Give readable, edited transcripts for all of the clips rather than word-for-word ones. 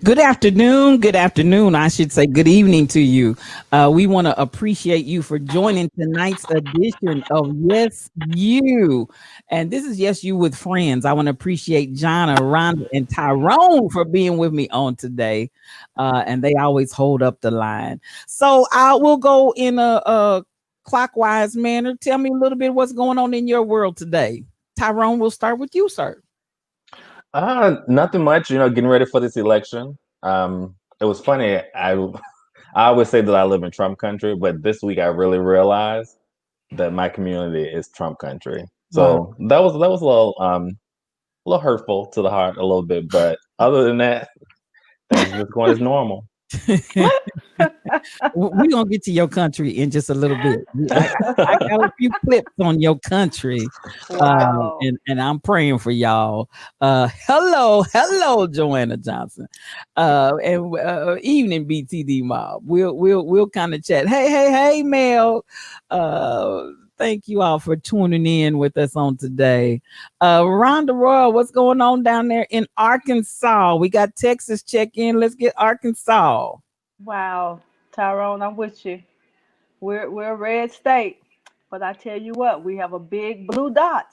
Good afternoon. Good afternoon. I should say good evening to you. We want to appreciate you for joining tonight's edition of Yes You. And this is Yes You with Friends. I want to appreciate Jonna, Rhonda, and Tyrone for being with me on today. And they always hold up the line. So I will go in a clockwise manner. Tell me a little bit what's going on in your world today. Tyrone, we'll start with you, sir. Nothing much, getting ready for this election. It was funny. I always say that I live in Trump country, but this week I really realized that my community is Trump country. Wow. So that was a little hurtful to the heart a little bit, but other than that, things are just going as normal. We're gonna get to your country in just a little bit. I got a few clips on your country, Wow. and I'm praying for y'all. Hello, Joanna Johnson, and evening BTD mob. We'll kind of chat. Hey, Mel. Thank you all for tuning in with us on today. Rhonda Royal, what's going on down there in Arkansas? We got Texas check in. Let's get Arkansas. Wow. Tyrone, I'm with you. We're a red state. But I tell you what, we have a big blue dot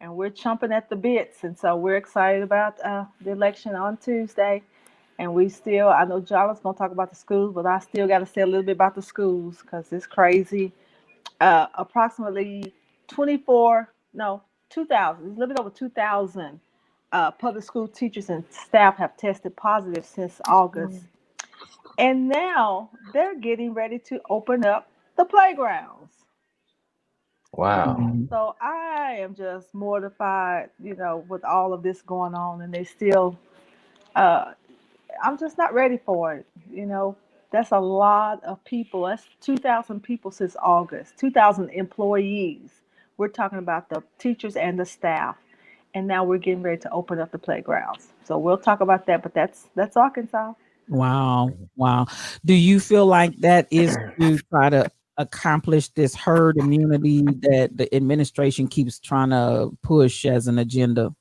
and we're chomping at the bits. And so we're excited about the election on Tuesday. And I know Jonathan's going to talk about the schools, but I still got to say a little bit about the schools because it's crazy. Approximately 24, no, 2,000, a little bit over 2,000 public school teachers and staff have tested positive since August. And now they're getting ready to open up the playgrounds. Wow. So I am just mortified, with all of this going on, and they still, uh, I'm just not ready for it. That's a lot of people. That's 2,000 people since August, 2,000 employees. We're talking about the teachers and the staff. And now we're getting ready to open up the playgrounds. So we'll talk about that, but that's Arkansas. Wow. Wow. Do you feel like that is to try to accomplish this herd immunity that the administration keeps trying to push as an agenda?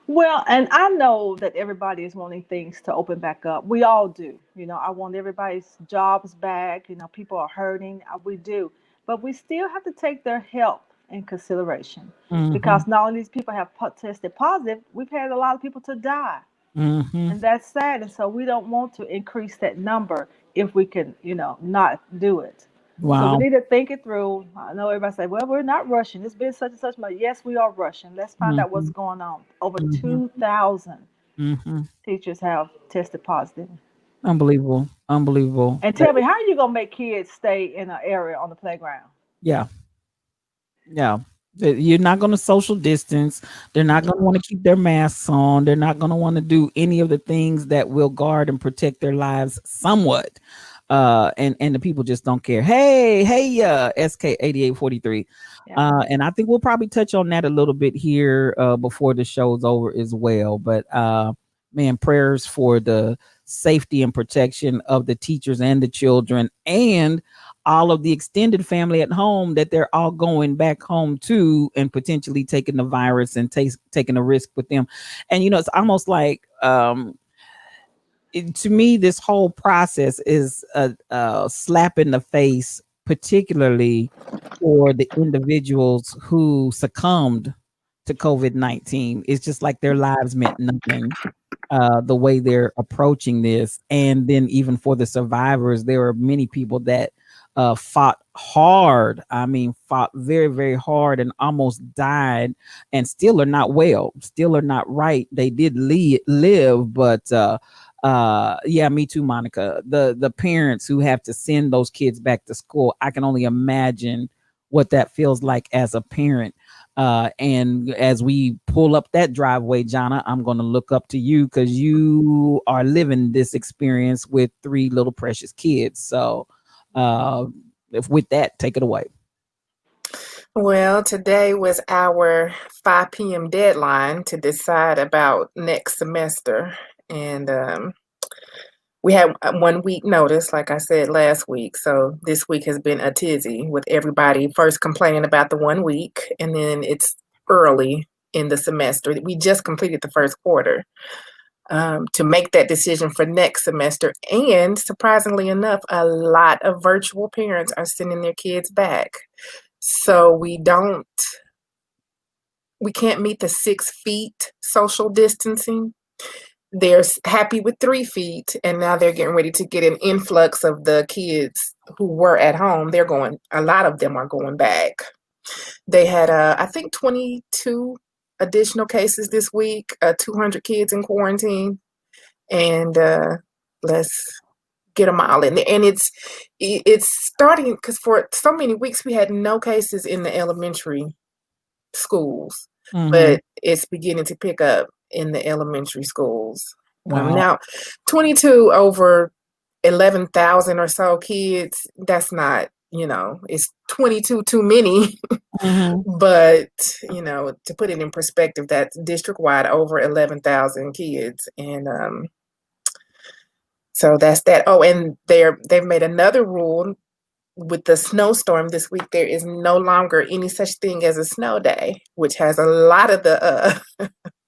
Well, and I know that everybody is wanting things to open back up. We all do. I want everybody's jobs back. People are hurting. We do. But we still have to take their health in consideration Hmm. because not only these people have tested positive, we've had a lot of people to die. Hmm. And that's sad. And so we don't want to increase that number if we can, not do it. So we Wow. need to think it through. I know everybody say, well, we're not rushing. It's been such and such month. Yes, we are rushing. Let's find out what's Hmm. going on. Over Hmm. 2,000 Hmm. teachers have tested positive. Unbelievable. Unbelievable. And tell me, how are you going to make kids stay in an area on the playground? Yeah. Yeah. You're not going to social distance. They're not going to want to keep their masks on. They're not going to want to do any of the things that will guard and protect their lives somewhat. And the people just don't care. Hey, SK 8843. Yeah. And I think we'll probably touch on that a little bit here before the show's over as well. But man, prayers for the safety and protection of the teachers and the children and all of the extended family at home that they're all going back home to and potentially taking the virus and taking a risk with them. And it's almost like to me, this whole process is a slap in the face, particularly for the individuals who succumbed to COVID-19. It's just like their lives meant nothing. The way they're approaching this, and then even for the survivors, there are many people that fought hard. I mean, fought very, very hard and almost died, and still are not well, still are not right. They did live, but yeah, me too, Monica. The parents who have to send those kids back to school, I can only imagine what that feels like as a parent. And as we pull up that driveway, Jonna, I'm going to look up to you because you are living this experience with three little precious kids. So, uh, if with that, take it away. Well, today was our 5 p.m. deadline to decide about next semester. And we had 1 week notice, like I said last week. So this week has been a tizzy with everybody first complaining about the 1 week, and then it's early in the semester. We just completed the first quarter. to make that decision for next semester. And surprisingly enough, a lot of virtual parents are sending their kids back. So we can't meet the 6 feet social distancing. They're happy with 3 feet, and now they're getting ready to get an influx of the kids who were at home. A lot of them are going back. They had, I think, 22 additional cases this week, 200 kids in quarantine, and let's get them all in there. And it's starting, because for so many weeks we had no cases in the elementary schools, but it's beginning to pick up in the elementary schools. Wow. Now, 22 over 11,000 or so kids, that's not, it's 22 too many. But, to put it in perspective, that's district-wide over 11,000 kids. And so that's that. Oh, and they've made another rule with the snowstorm this week. There is no longer any such thing as a snow day, which has a lot of the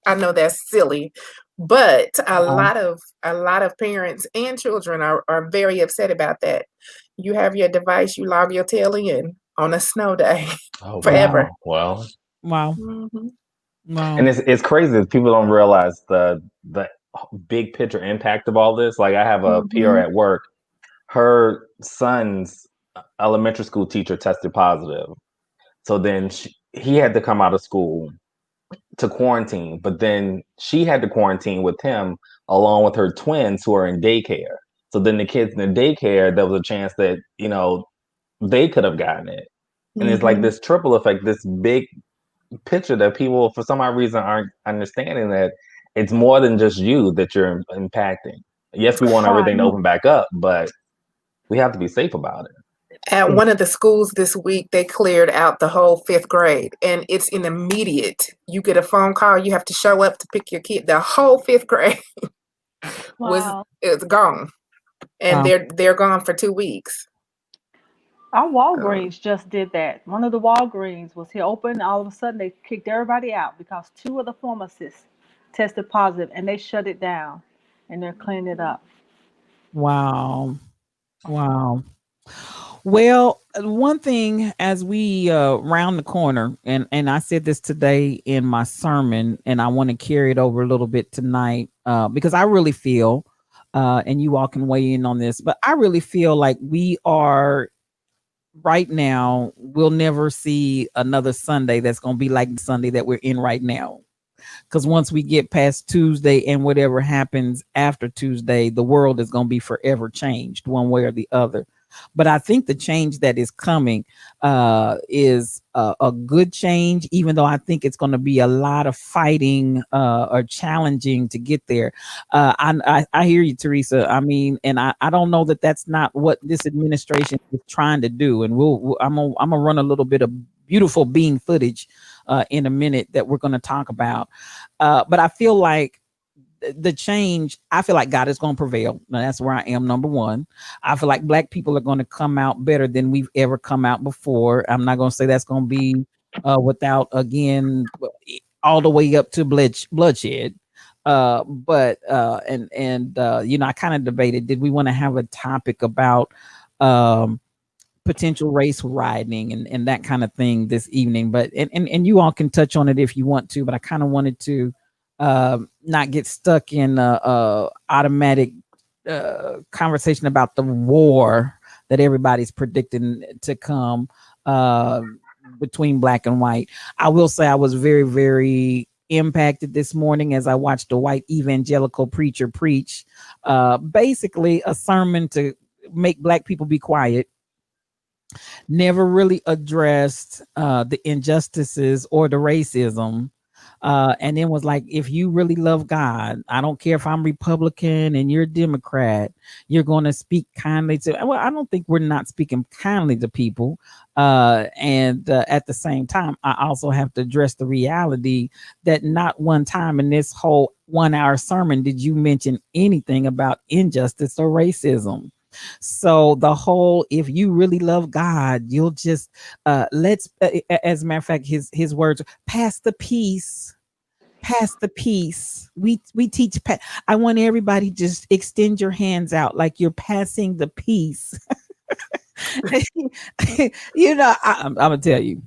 I know that's silly, but a lot of parents and children are very upset about that. You have your device, you log your tail in on a snow day. Oh, forever. wow. Wow. Wow. And it's crazy that people don't realize the big picture impact of all this. Like, I have a peer at work. Her son's elementary school teacher tested positive. So then he had to come out of school to quarantine, but then she had to quarantine with him along with her twins who are in daycare. So then the kids in the daycare, there was a chance that, they could have gotten it. And it's like this triple effect, this big picture that people, for some odd reason, aren't understanding, that it's more than just you that you're impacting. Yes, we want everything to open back up, but we have to be safe about it. At one of the schools this week, they cleared out the whole 5th grade, and it's an immediate. You get a phone call, you have to show up to pick your kid. The whole 5th grade it's gone, and they're gone for 2 weeks. Our Walgreens just did that. One of the Walgreens was here open. All of a sudden, they kicked everybody out because 2 of the pharmacists tested positive, and they shut it down, and they're cleaning it up. Wow. Well, one thing as we round the corner, and I said this today in my sermon, and I want to carry it over a little bit tonight, because I really feel, and you all can weigh in on this, but I really feel like we are right now, we'll never see another Sunday that's going to be like the Sunday that we're in right now. Because once we get past Tuesday and whatever happens after Tuesday, the world is going to be forever changed one way or the other. But I think the change that is coming is a good change, even though I think it's going to be a lot of fighting or challenging to get there. I hear you, Teresa. I mean, and I don't know that that's not what this administration is trying to do. And I'm gonna run a little bit of beautiful bean footage in a minute that we're going to talk about. But I feel like the change, I feel like God is going to prevail. Now, that's where I am, number one. I feel like Black people are going to come out better than we've ever come out before. I'm not going to say that's going to be without, again, all the way up to bloodshed. But I kind of debated, did we want to have a topic about potential race rioting and that kind of thing this evening? But and you all can touch on it if you want to, but I kind of wanted to not get stuck in automatic conversation about the war that everybody's predicting to come between Black and white. I will say I was very, very impacted this morning as I watched a white evangelical preacher preach basically a sermon to make Black people be quiet. Never really addressed the injustices or the racism. And then was like, if you really love God, I don't care if I'm Republican and you're Democrat, you're going to speak kindly to. Well, I don't think we're not speaking kindly to people. And at the same time, I also have to address the reality that not one time in this whole 1-hour sermon did you mention anything about injustice or racism. So the whole, if you really love God, you'll just as a matter of fact, his words, pass the peace. pass the peace. We teach. I want everybody just extend your hands out like you're passing the peace. I'm gonna tell you,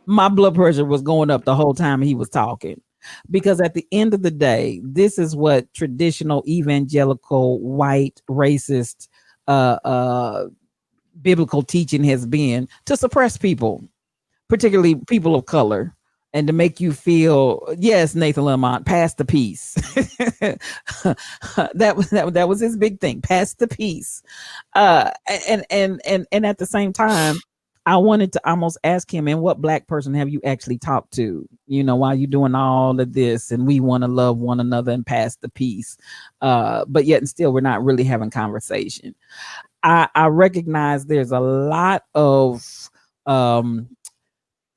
my blood pressure was going up the whole time he was talking. Because at the end of the day, this is what traditional evangelical white racist biblical teaching has been, to suppress people, particularly people of color, and to make you feel, yes, Nathan Lamont, pass the peace. That was his big thing, pass the peace. And at the same time, I wanted to almost ask him, and what black person have you actually talked to? While you doing all of this, and we want to love one another and pass the peace, but yet and still, we're not really having conversation. I recognize there's a lot of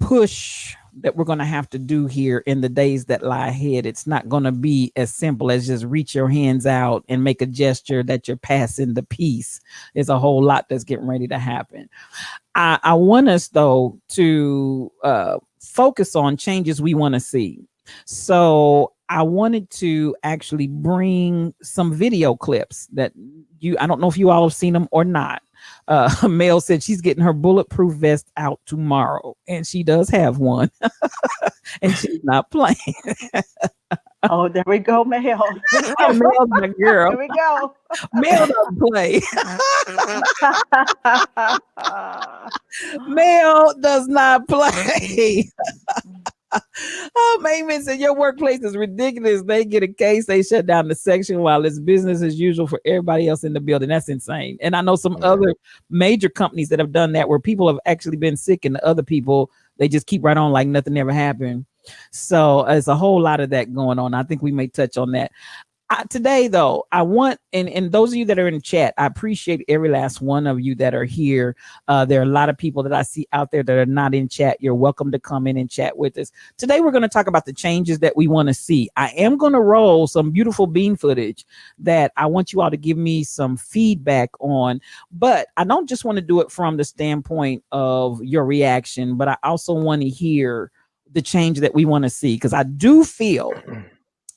push that we're going to have to do here in the days that lie ahead. It's not going to be as simple as just reach your hands out and make a gesture that you're passing the peace. There's a whole lot that's getting ready to happen. I want us, though, to focus on changes we want to see. So I wanted to actually bring some video clips that I don't know if you all have seen them or not. Mel said she's getting her bulletproof vest out tomorrow, and she does have one, and she's not playing. Oh, there we go, Mel. Mel's my girl. There we go. Mel doesn't play. Mel does not play. Oh, Mayman said your workplace is ridiculous. They get a case, they shut down the section while it's business as usual for everybody else in the building. That's insane. And I know some other major companies that have done that, where people have actually been sick and the other people, they just keep right on like nothing ever happened. So there's a whole lot of that going on. I think we may touch on that. Today, though, I want, and those of you that are in the chat, I appreciate every last one of you that are here. There are a lot of people that I see out there that are not in chat. You're welcome to come in and chat with us. Today, we're going to talk about the changes that we want to see. I am going to roll some beautiful bean footage that I want you all to give me some feedback on. But I don't just want to do it from the standpoint of your reaction, but I also want to hear the change that we want to see, because I do feel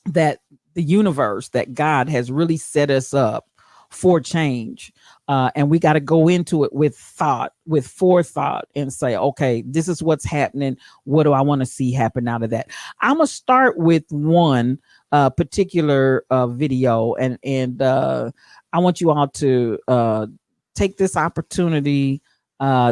that the universe, that God has really set us up for change. And we got to go into it with thought, with forethought, and say, okay, this is what's happening. What do I want to see happen out of that? I'm going to start with one particular video. And I want you all to take this opportunity.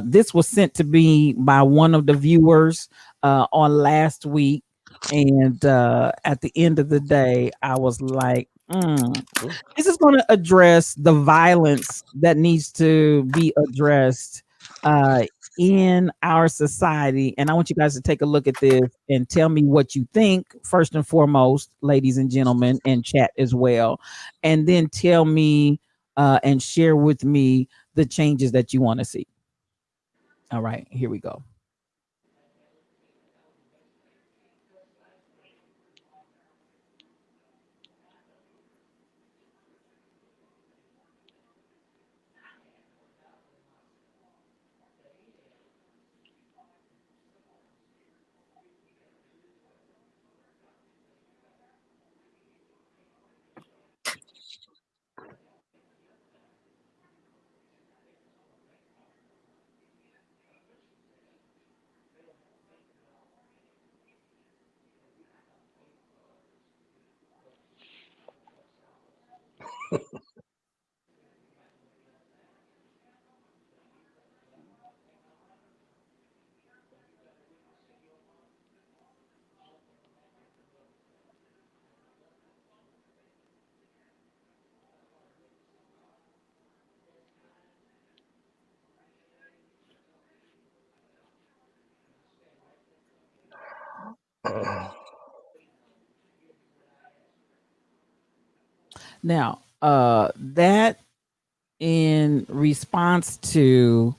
This was sent to me by one of the viewers on last week. And at the end of the day, I was like, this is going to address the violence that needs to be addressed in our society. And I want you guys to take a look at this and tell me what you think, first and foremost, ladies and gentlemen, and chat as well. And then tell me and share with me the changes that you want to see. All right, here we go. Now, that in response to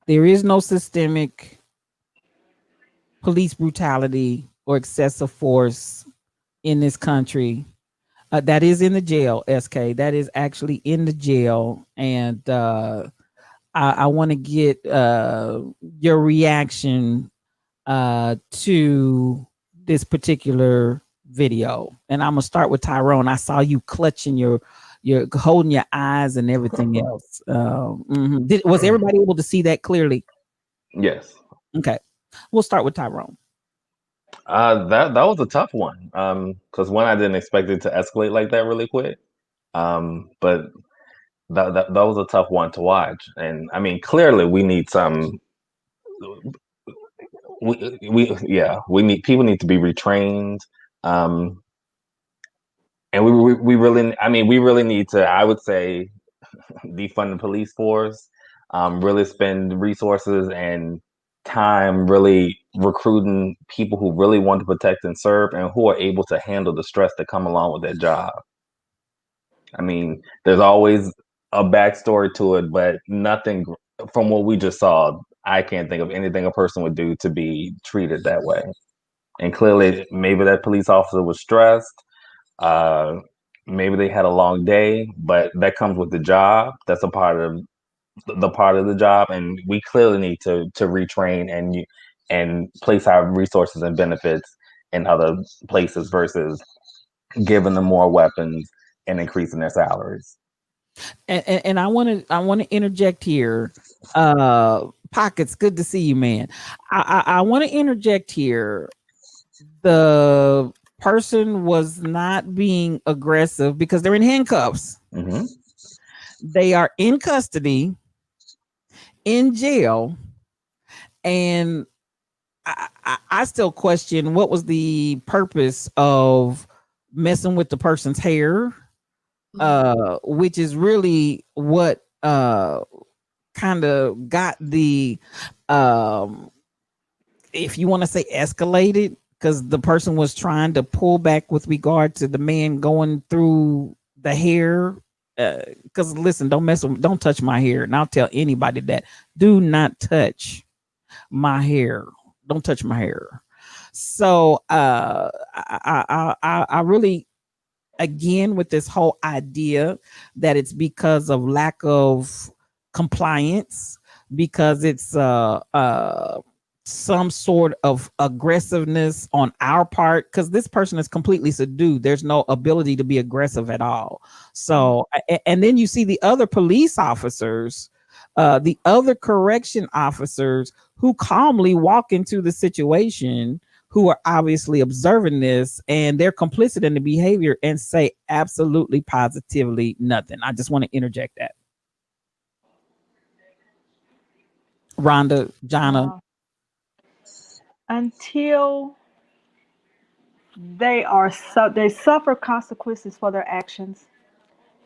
there is no systemic police brutality or excessive force in this country. That is in the jail, SK. That is actually in the jail. And I want to get your reaction to this particular video? And I'm gonna start with Tyrone. I saw you clutching your holding your eyes and everything else. Was everybody able to see that clearly? Yes. Okay, we'll start with Tyrone. That was a tough one. Because one, I didn't expect it to escalate like that really quick. But that was a tough one to watch. And I mean, clearly we need some. We need people need to be retrained. And we really, I mean, we really need to, I would say, defund the police force, really spend resources and time really recruiting people who really want to protect and serve and who are able to handle the stress that come along with that job. I mean, there's always a backstory to it, but nothing from what we just saw, I can't think of anything a person would do to be treated that way. And clearly, maybe that police officer was stressed. Maybe they had a long day, but that comes with the job. That's a part of the job, and we clearly need to retrain and place our resources and benefits in other places versus giving them more weapons and increasing their salaries. And I want to interject here. Pockets, good to see you, man. I want to interject here. The person was not being aggressive because they're in handcuffs. Mm-hmm. They are in custody, in jail, and I still question what was the purpose of messing with the person's hair, which is really what kind of got the if you want to say escalated, because the person was trying to pull back with regard to the man going through the hair. Because listen, don't touch my hair, and I'll tell anybody that. Do not touch my hair. Don't touch my hair. So I really, again, with this whole idea that it's because of lack of compliance, because it's some sort of aggressiveness on our part, because this person is completely subdued. There's no ability to be aggressive at all. So, and then you see the other police officers, the other correction officers who calmly walk into the situation, who are obviously observing this, and they're complicit in the behavior and say absolutely positively nothing. I just want to interject that. Rhonda, Jonna. Until they suffer consequences for their actions,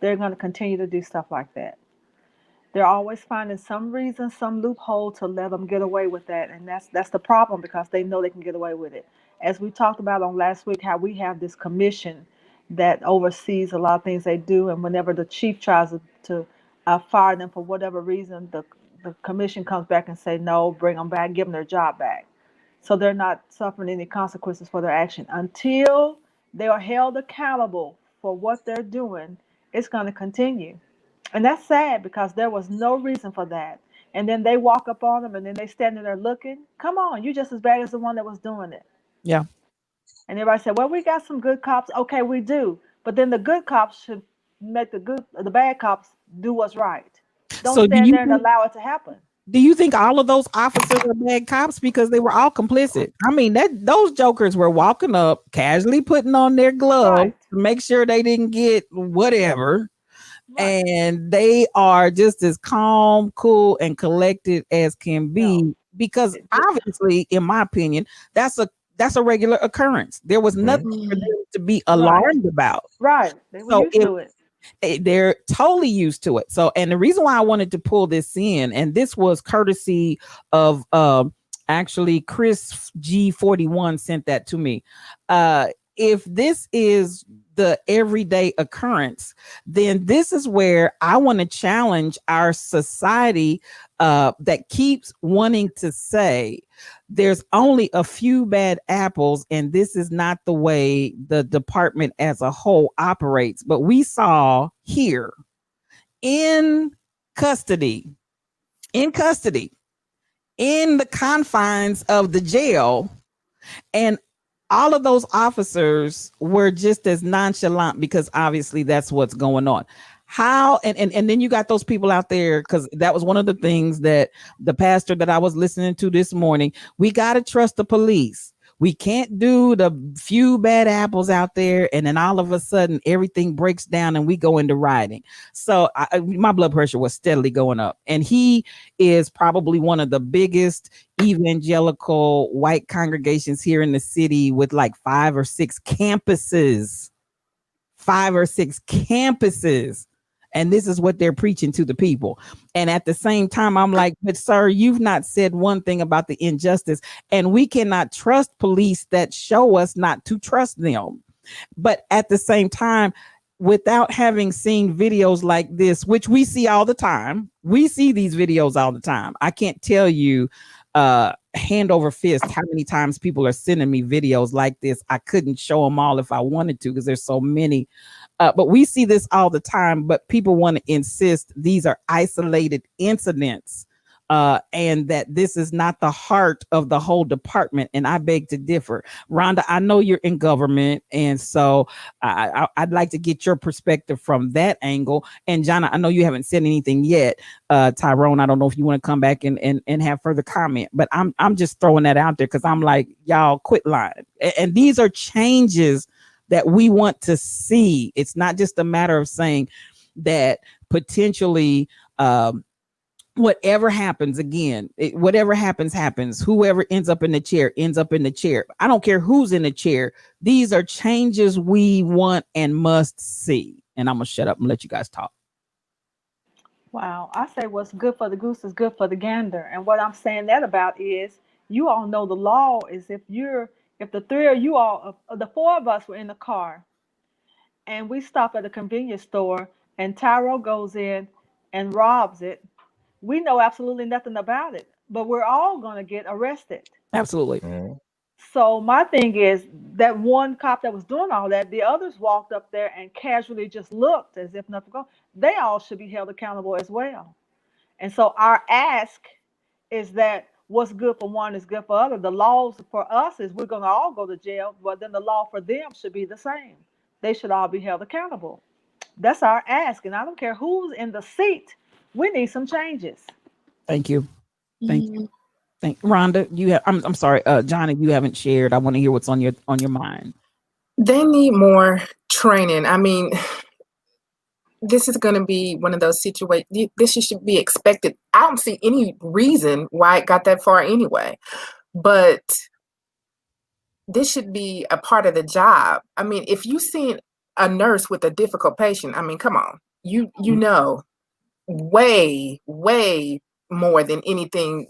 they're going to continue to do stuff like that. They're always finding some reason, some loophole to let them get away with that, and that's the problem, because they know they can get away with it. As we talked about on last week, how we have this commission that oversees a lot of things they do, and whenever the chief tries to fire them for whatever reason, the commission comes back and say no, bring them back, give them their job back. So they're not suffering any consequences for their action until they are held accountable for what they're doing. It's going to continue. And that's sad, because there was no reason for that. And then they walk up on them, and then they standing there looking. Come on, you just as bad as the one that was doing it. Yeah. And everybody said, well, we got some good cops. Okay, we do. But then the good cops should make the bad cops do what's right. Don't stand there and allow it to happen. Do you think all of those officers are bad cops? Because they were all complicit. I mean, those jokers were walking up, casually putting on their gloves to make sure they didn't get whatever. Right. And they are just as calm, cool, and collected as can be, because obviously, in my opinion, that's a regular occurrence. There was nothing for them to be alarmed about. Right. They were used to it. They're totally used to it. So, and the reason why I wanted to pull this in, and this was courtesy of actually Chris G41 sent that to me. If this is the everyday occurrence, then this is where I want to challenge our society that keeps wanting to say there's only a few bad apples and this is not the way the department as a whole operates. But we saw here in custody, in the confines of the jail, and all of those officers were just as nonchalant because obviously that's what's going on. How and then you got those people out there, because that was one of the things that the pastor that I was listening to this morning. We got to trust the police. We can't do the few bad apples out there and then all of a sudden everything breaks down and we go into rioting. So my blood pressure was steadily going up. And he is probably one of the biggest evangelical white congregations here in the city with like 5 or 6 campuses. 5 or 6 campuses. And this is what they're preaching to the people. And at the same time, I'm like, but sir, you've not said one thing about the injustice. And we cannot trust police that show us not to trust them. But at the same time, without having seen videos like this, which we see all the time, we see these videos all the time. I can't tell you hand over fist how many times people are sending me videos like this. I couldn't show them all if I wanted to because there's so many. But we see this all the time, but people want to insist these are isolated incidents and that this is not the heart of the whole department. And I beg to differ. Rhonda, I know you're in government, and so I'd like to get your perspective from that angle. And Jonna, I know you haven't said anything yet. Tyrone, I don't know if you want to come back and have further comment, but I'm just throwing that out there because I'm like, y'all quit lying. And these are changes that we want to see. It's not just a matter of saying that potentially whatever happens, again, whatever happens, whoever ends up in the chair ends up in the chair. I don't care who's in the chair. These are changes we want and must see. And I'm going to shut up and let you guys talk. Wow. I say what's good for the goose is good for the gander. And what I'm saying that about is, you all know the law is if the 3 of you all, the 4 of us were in the car and we stop at a convenience store and Tyro goes in and robs it, we know absolutely nothing about it, but we're all going to get arrested. Absolutely. Mm-hmm. So my thing is that one cop that was doing all that, the others walked up there and casually just looked as if nothing was going on. They all should be held accountable as well. And so our ask is that what's good for one is good for other. The laws for us is we're going to all go to jail, but then the law for them should be the same. They should all be held accountable. That's our ask. And I don't care who's in the seat. We need some changes. Thank you. Thank you. Rhonda, you have, I'm sorry, Johnny, you haven't shared. I want to hear what's on your mind. They need more training. I mean, this is going to be one of those situations. This should be expected. I don't see any reason why it got that far anyway, but this should be a part of the job. I mean, if you see a nurse with a difficult patient, I mean, come on, you know, way more than anything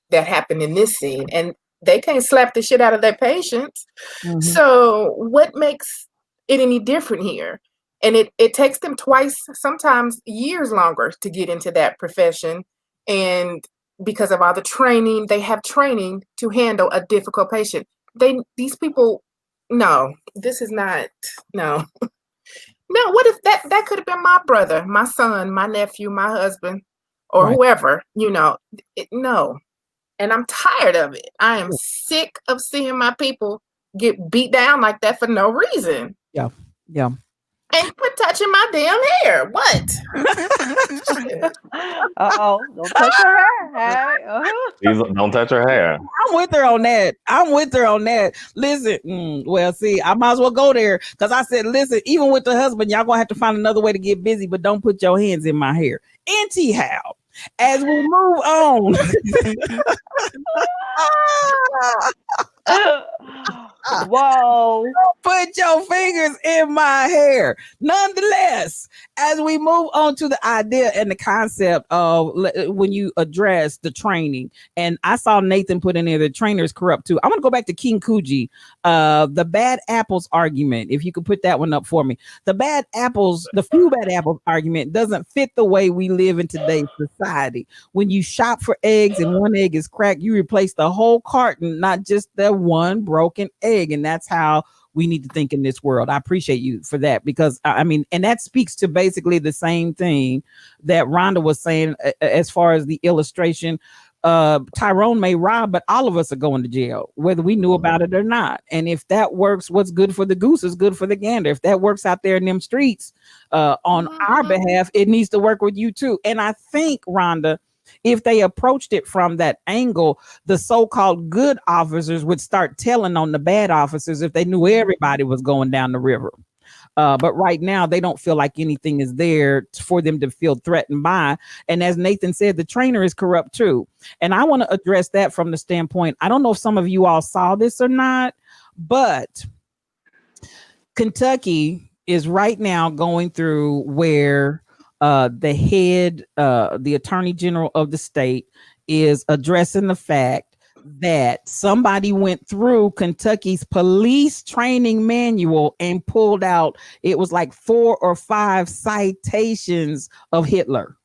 that happened in this scene, and they can't slap the shit out of their patients. Mm-hmm. So what makes it any different here? And it takes them twice, sometimes years longer to get into that profession. And because of all the training, they have training to handle a difficult patient. These people, no, this is not, no. No, what if that could have been my brother, my son, my nephew, my husband, or right. Whoever, you know, no. And I'm tired of it. I am sick of seeing my people get beat down like that for no reason. Yeah. And quit touching my damn hair. What? Don't touch her hair. Please don't touch her hair. I'm with her on that. Listen, well, see, I might as well go there because I said, listen, even with the husband, y'all gonna have to find another way to get busy, but don't put your hands in my hair. Anyhow, as we move on. Whoa. Put your fingers in my hair. Nonetheless, as we move on to the idea and the concept of when you address the training, and I saw Nathan put in there, the trainer is corrupt too. I want to go back to King Kuji, the bad apples argument. If you could put that one up for me. The few bad apples argument doesn't fit the way we live in today's society. When you shop for eggs and one egg is cracked, you replace the whole carton, not just the one broken egg. And that's how we need to think in this world. I appreciate you for that, because I mean, and that speaks to basically the same thing that Rhonda was saying as far as the illustration Tyrone may rob, but all of us are going to jail, whether we knew about it or not. And if that works, what's good for the goose is good for the gander. If that works out there in them streets on our behalf, it needs to work with you too. And I think, Rhonda, if they approached it from that angle, the so-called good officers would start telling on the bad officers if they knew everybody was going down the river. But right now, they don't feel like anything is there for them to feel threatened by. And as Nathan said, the trainer is corrupt too. And I want to address that from the standpoint, I don't know if some of you all saw this or not, but Kentucky is right now going through where the attorney general of the state is addressing the fact that somebody went through Kentucky's police training manual and pulled out, it was like 4 or 5 citations of Hitler.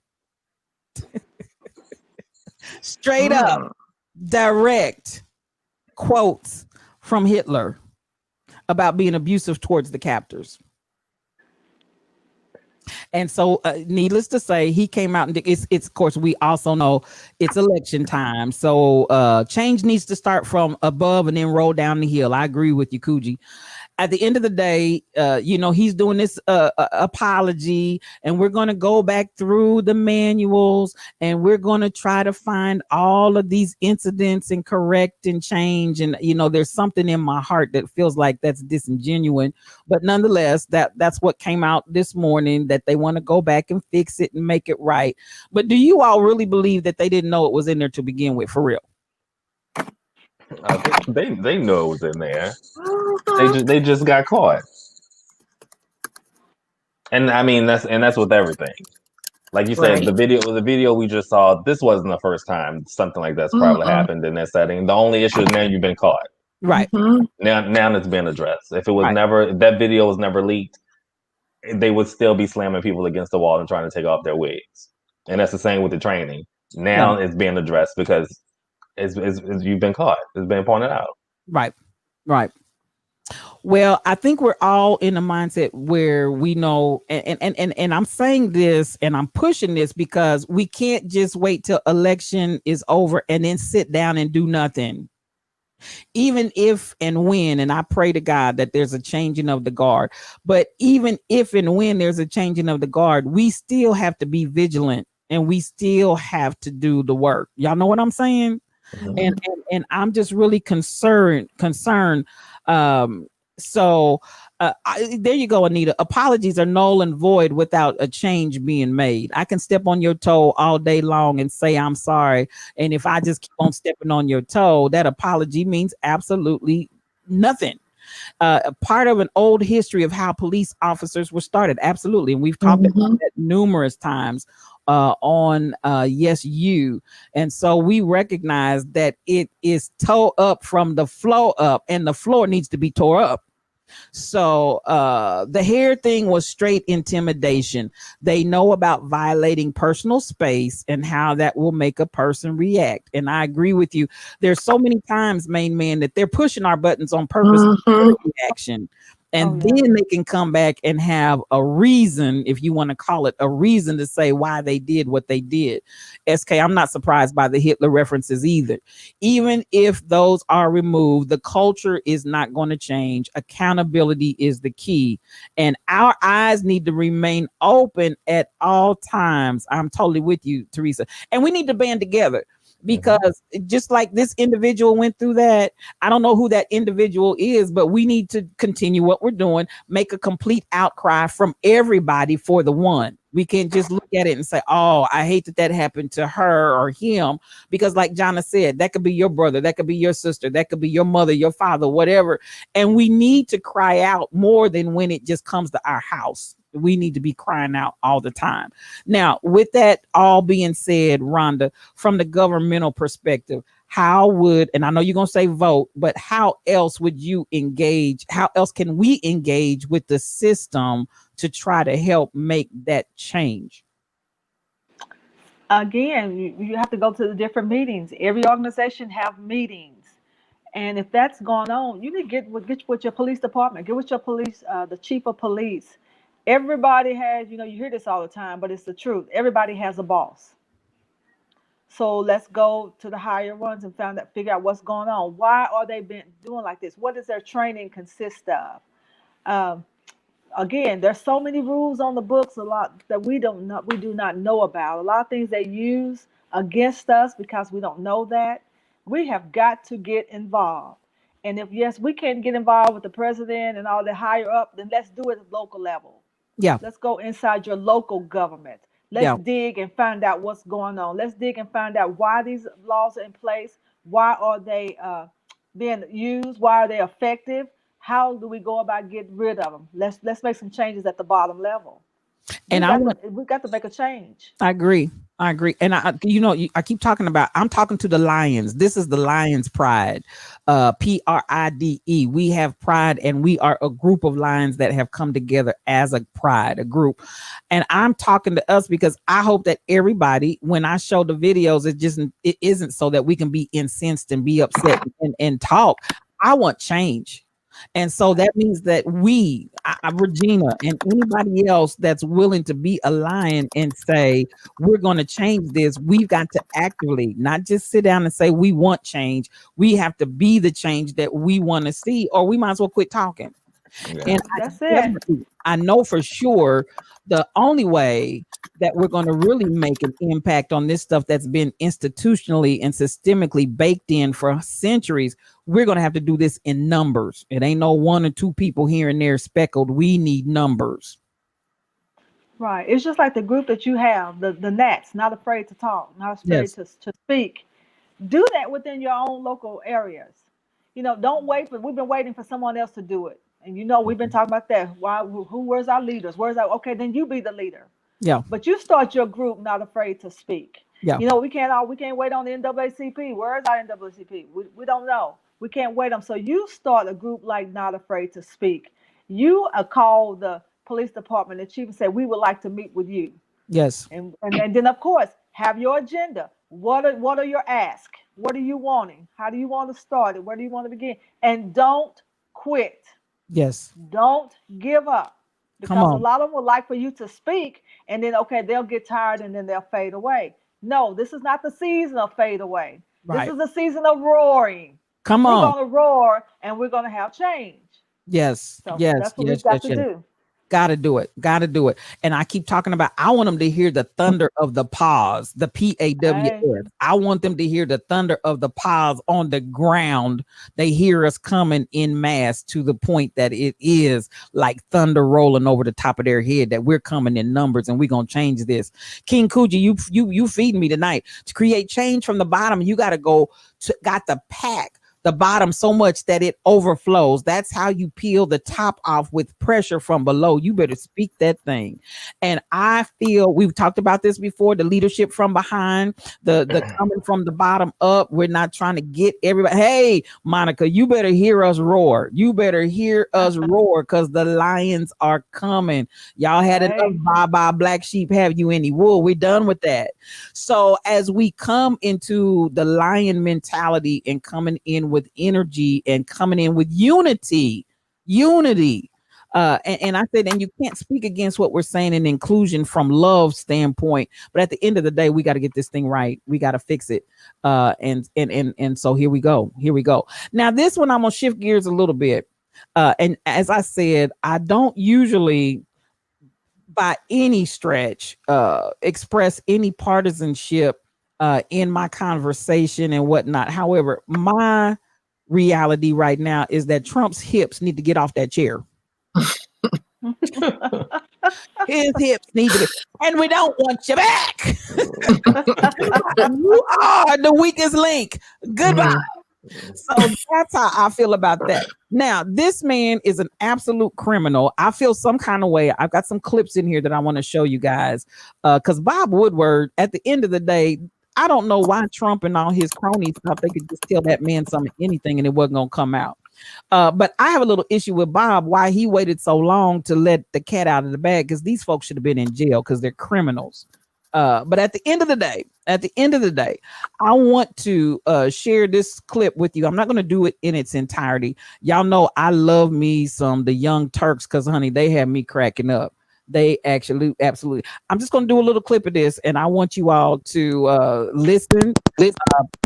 Straight up, direct quotes from Hitler about being abusive towards the captors. And so, needless to say, he came out and it's of course, we also know it's election time. So change needs to start from above and then roll down the hill. I agree with you, Kuji. At the end of the day, he's doing this apology, and we're going to go back through the manuals and we're going to try to find all of these incidents and correct and change. And, there's something in my heart that feels like that's disingenuous. But nonetheless, that's what came out this morning, that they want to go back and fix it and make it right. But do you all really believe that they didn't know it was in there to begin with, for real? They know it was in there. They just got caught. And I mean that's with everything. Like you said, the video we just saw, this wasn't the first time something like that's probably happened in that setting. The only issue is now you've been caught. Right. Now it's been addressed. If it was if that video was never leaked, they would still be slamming people against the wall and trying to take off their wigs. And that's the same with the training. Now it's being addressed because it's you've been caught. It's been pointed out. Right. Well, I think we're all in a mindset where we know, and I'm saying this and I'm pushing this because we can't just wait till election is over and then sit down and do nothing. Even if and when, and I pray to God that there's a changing of the guard, but even if and when there's a changing of the guard, we still have to be vigilant and we still have to do the work. Y'all know what I'm saying? Mm-hmm. And I'm just really concerned. So there you go, Anita. Apologies are null and void without a change being made. I can step on your toe all day long and say I'm sorry. And if I just keep on stepping on your toe, that apology means absolutely nothing. A part of an old history of how police officers were started. Absolutely. And we've talked about that numerous times on Yes You. And so we recognize that it is toe up from the floor up, and the floor needs to be tore up. So the hair thing was straight intimidation. They know about violating personal space and how that will make a person react. And I agree with you. There's so many times, main man, that they're pushing our buttons on purpose for reaction. And then they can come back and have a reason, if you want to call it a reason, to say why they did what they did. SK, I'm not surprised by the Hitler references either. Even if those are removed, the culture is not going to change. Accountability is the key. And our eyes need to remain open at all times. I'm totally with you, Teresa. And we need to band together. Because just like this individual went through that, I don't know who that individual is, but we need to continue what we're doing, make a complete outcry from everybody for the one. We can't just look at it and say, oh, I hate that happened to her or him, because like Jonna said, that could be your brother, that could be your sister, that could be your mother, your father, whatever. And we need to cry out more than when it just comes to our house. We need to be crying out all the time. Now, with that all being said, Rhonda, from the governmental perspective, how would, and I know you're going to say vote, but how else would you engage? How else can we engage with the system to try to help make that change? Again, you have to go to the different meetings. Every organization have meetings. And if that's going on, you need to get with your police department, get with your police, the chief of police. Everybody has, you hear this all the time, but it's the truth. Everybody has a boss. So let's go to the higher ones and figure out what's going on. Why are they been doing like this? What does their training consist of? Um, Again, there's so many rules on the books, a lot that we do not know about. A lot of things they use against us because we don't know that. We have got to get involved. And if yes, we can get involved with the president and all the higher up, then let's do it at the local level. Yeah. Let's go inside your local government. Let's Yeah. dig and find out what's going on. Let's dig and find out why these laws are in place. Why are they being used? Why are they effective? How do we go about getting rid of them? Let's make some changes at the bottom level. And I want We got to make a change. I agree. I agree. And I keep talking about, I'm talking to the Lions. This is the Lions Pride, PRIDE. We have pride, and we are a group of lions that have come together as a pride, a group. And I'm talking to us because I hope that everybody, when I show the videos, it isn't so that we can be incensed and be upset and talk. I want change. And so that means that Regina, and anybody else that's willing to be a lion and say, we're going to change this, we've got to actively not just sit down and say we want change. We have to be the change that we want to see, or we might as well quit talking. Yeah. And That's it. I know for sure the only way that we're going to really make an impact on this stuff that's been institutionally and systemically baked in for centuries, we're going to have to do this in numbers. It ain't no one or two people here and there speckled. We need numbers. Right. It's just like the group that you have, the Nats, not afraid to talk, not afraid Yes. to speak. Do that within your own local areas. Don't wait we've been waiting for someone else to do it. And we've been talking about that. Where's our leaders? Okay, then you be the leader. Yeah. But you start your group not afraid to speak. Yeah. We can't wait on the NAACP. Where is our NAACP? We don't know. We can't wait them. So you start a group like Not Afraid to Speak. You call the police department, the chief, and say, we would like to meet with you. Yes. And then of course have your agenda. What are your asks? What are you wanting? How do you want to start it? Where do you want to begin? And don't quit. Yes. Don't give up. Come Because a on. lot of them would like for you to speak, and then okay, they'll get tired and then they'll fade away. No, this is not the season of fade away. Right. This is the season of roaring. Come We're on. gonna roar and we're gonna have change. Yes. So Yes. that's what Yes. we've got Yes. to Yes. do. Gotta do it. Gotta do it. And I keep talking about, I want them to hear the thunder of the pause, the PAWS. Hey. I want them to hear the thunder of the pause on the ground. They hear us coming in mass to the point that it is like thunder rolling over the top of their head, that we're coming in numbers and we're going to change this. King Coogee, you feeding me tonight. To create change from the bottom, you got to pack the bottom so much that it overflows. That's how you peel the top off with pressure from below. You better speak that thing. And I feel we've talked about this before, the leadership from behind, the coming from the bottom up. We're not trying to get everybody. Hey, Monica, you better hear us roar. You better hear us roar, because the lions are coming. Y'all had enough bye-bye black sheep, have you any wool? We're done with that. So as we come into the lion mentality and coming in with energy and coming in with unity. And I said, and you can't speak against what we're saying in inclusion from love standpoint, but at the end of the day, we got to get this thing right. We got to fix it. And so here we go. Now this one, I'm gonna shift gears a little bit. And as I said, I don't usually by any stretch express any partisanship in my conversation and whatnot. However, my reality right now is that Trump's hips need to get off that chair. His hips need to be, and we don't want you back. You are the weakest link. Goodbye. So that's how I feel about that. Now, this man is an absolute criminal. I feel some kind of way. I've got some clips in here that I want to show you guys. Because Bob Woodward, at the end of the day, I don't know why Trump and all his cronies thought they could just tell that man anything and it wasn't going to come out. But I have a little issue with Bob, why he waited so long to let the cat out of the bag, because these folks should have been in jail because they're criminals. But at the end of the day, I want to share this clip with you. I'm not going to do it in its entirety. Y'all know I love me some the Young Turks, because honey, they have me cracking up. They actually, absolutely. I'm just going to do a little clip of this, and I want you all to listen,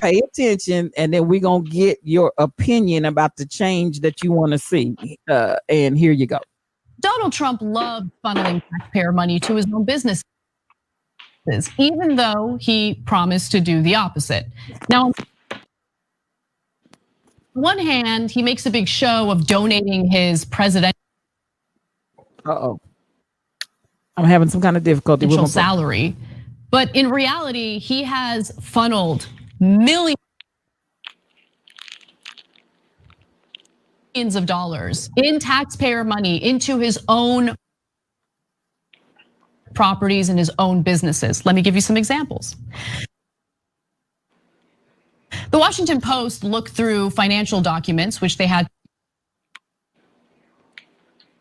pay attention, and then we're going to get your opinion about the change that you want to see. And here you go. Donald Trump loved funneling taxpayer money to his own businesses, even though he promised to do the opposite. Now, on one hand, he makes a big show of donating his presidential I'm having some kind of difficulty with my salary, but in reality, he has funneled millions of dollars in taxpayer money into his own properties and his own businesses. Let me give you some examples. The Washington Post looked through financial documents, which they had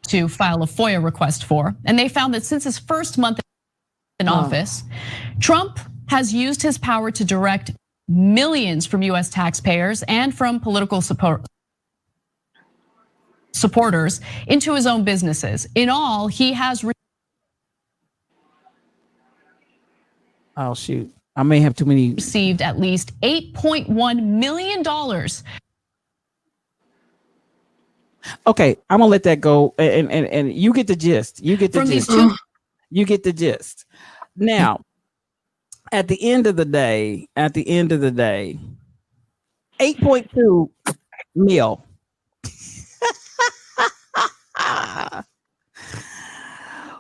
to file a FOIA request for, and they found that since his first month in office, Trump has used his power to direct millions from US taxpayers and from political supporters into his own businesses. In all, he has oh shoot, I may have too many. Received at least $8.1 million. Okay, I'm gonna let that go, and you get the gist. You get the gist. You get the gist. Now, at the end of the day, 8.2 mil.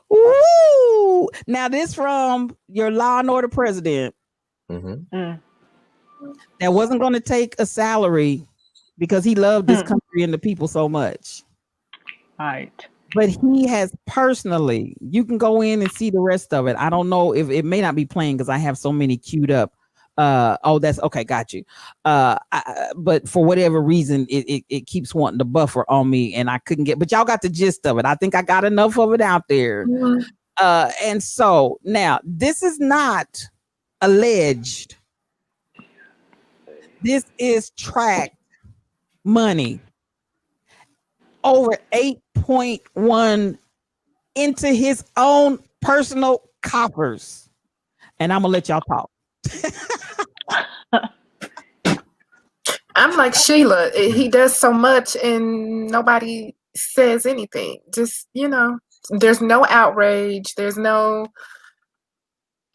Woo! Now this from your Law and Order president that wasn't going to take a salary because he loved this country and the people so much. Right. But he has personally, you can go in and see the rest of it. I don't know if it may not be playing because I have so many queued up. Oh, that's okay. Got you. But for whatever reason, it keeps wanting to buffer on me, and I couldn't get. But y'all got the gist of it. I think I got enough of it out there. And so now this is not alleged. This is tracked money. Over 8.1 into his own personal coffers. And I'm gonna let y'all talk. I'm like Sheila. He does so much and nobody says anything. Just, there's no outrage. There's no,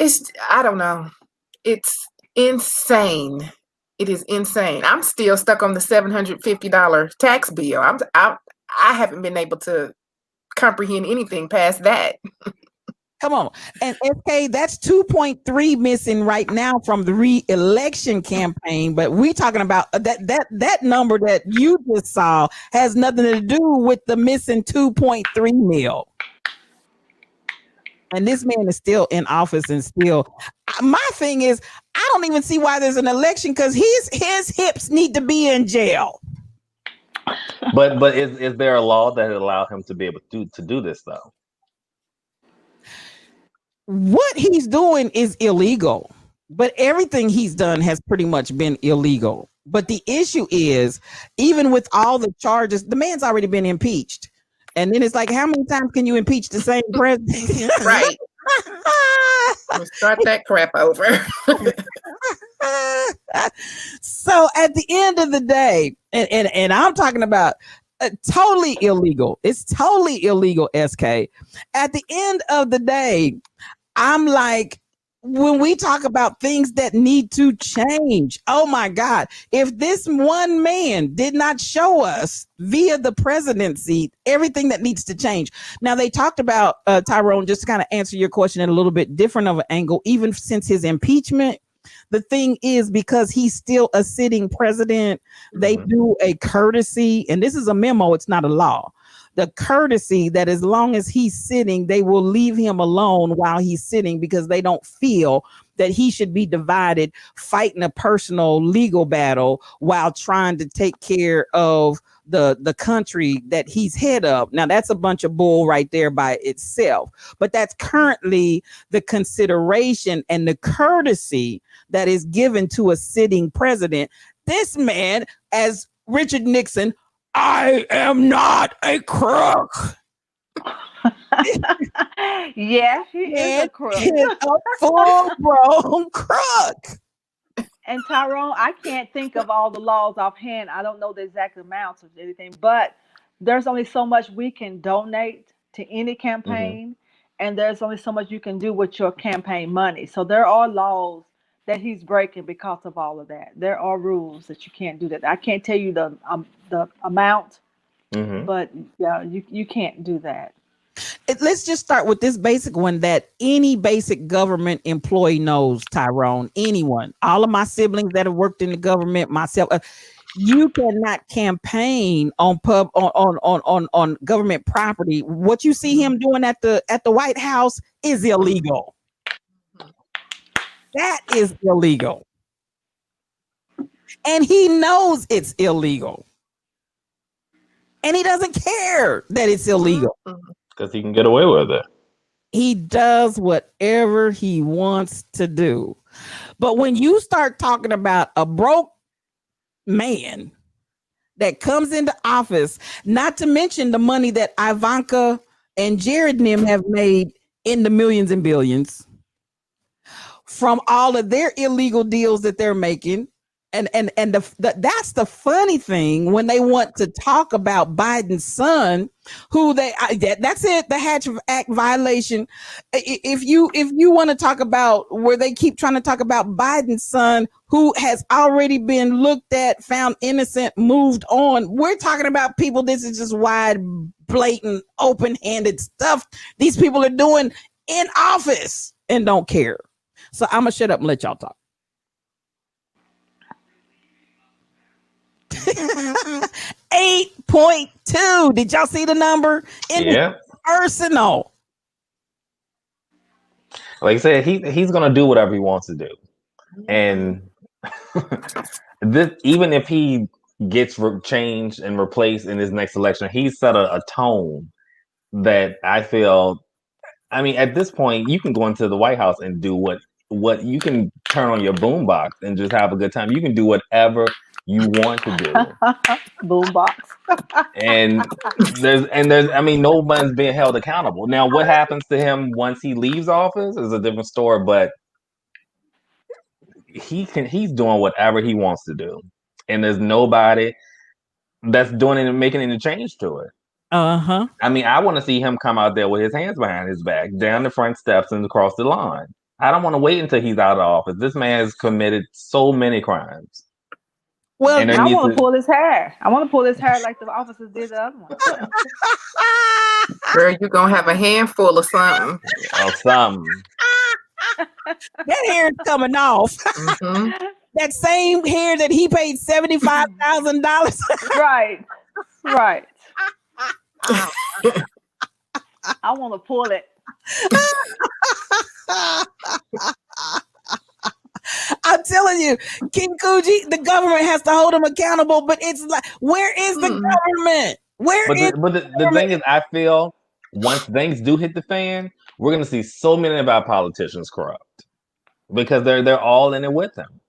I don't know. It's insane. It is insane. I'm still stuck on the $750 tax bill. I haven't been able to comprehend anything past that. Come on. And SK, that's 2.3 missing right now from the re-election campaign. But we talking about that number that you just saw has nothing to do with the missing 2.3 mil. And this man is still in office and still. My thing is, I don't even see why there's an election because his hips need to be in jail. But is there a law that allow him to be able to do this though? What he's doing is illegal, but everything he's done has pretty much been illegal. But the issue is, even with all the charges, the man's already been impeached. And then it's like, how many times can you impeach the same president? Right. We'll start that crap over. So at the end of the day, and I'm talking about totally illegal. It's totally illegal, SK. At the end of the day, I'm like, when we talk about things that need to change, oh my God, if this one man did not show us via the presidency everything that needs to change. Now, they talked about, Tyrone, just to kind of answer your question in a little bit different of an angle, even since his impeachment. The thing is, because he's still a sitting president, they do a courtesy, and this is a memo, it's not a law. The courtesy that as long as he's sitting, they will leave him alone while he's sitting because they don't feel that he should be divided, fighting a personal legal battle while trying to take care of the country that he's head of. Now, that's a bunch of bull right there by itself, but that's currently the consideration and the courtesy that is given to a sitting president. This man, as Richard Nixon, I am not a crook. Yeah, he is a Man crook. is a full-grown crook. And Tyrone, I can't think of all the laws offhand. I don't know the exact amounts of anything, but there's only so much we can donate to any Hmm. campaign, and there's only so much you can do with your campaign money. So there are laws that he's breaking because of all of that. There are rules that you can't do that. I can't tell you the amount, Hmm. but yeah, you can't do that. Let's just start with this basic one that any basic government employee knows, Tyrone. Anyone, all of my siblings that have worked in the government, myself, you cannot campaign on on government property. What you see him doing at the White House is illegal. That is illegal, and he knows it's illegal, and he doesn't care that it's illegal. Because he can get away with it. He does whatever he wants to do. But when you start talking about a broke man that comes into office, not to mention the money that Ivanka and Jared and them have made in the millions and billions from all of their illegal deals that they're making. And that's the funny thing when they want to talk about Biden's son, who that's it, the Hatch Act violation. If you want to talk about where they keep trying to talk about Biden's son, who has already been looked at, found innocent, moved on, we're talking about people. This is just wide, blatant, open-handed stuff these people are doing in office and don't care. So I'm gonna shut up and let y'all talk. 8.2. Did y'all see the number in Yeah. the arsenal? Like I said, he's gonna do whatever he wants to do, and this, even if he gets changed and replaced in his next election, he's set a tone that I feel. I mean, at this point, you can go into the White House and do what you can turn on your boombox and just have a good time. You can do whatever you want to do. Boombox. And there's I mean, no one's being held accountable. Now, what happens to him once he leaves office is a different story, but he's doing whatever he wants to do. And there's nobody that's doing it and making any change to it. Uh-huh. I mean, I want to see him come out there with his hands behind his back, down the front steps and across the line. I don't want to wait until he's out of office. This man has committed so many crimes. Well, And there I needs want to to pull his hair. I want to pull his hair like the officers did the other one. Girl, you're gonna have a handful of something. or something. that hair is coming off. Mhm. That same hair that he paid $75,000. Right. Right. I want to pull it. I'm telling you, King Coogee, the government has to hold him accountable, but it's like, where is the government? But the thing is, I feel once things do hit the fan, we're going to see so many of our politicians corrupt because they're all in it with him,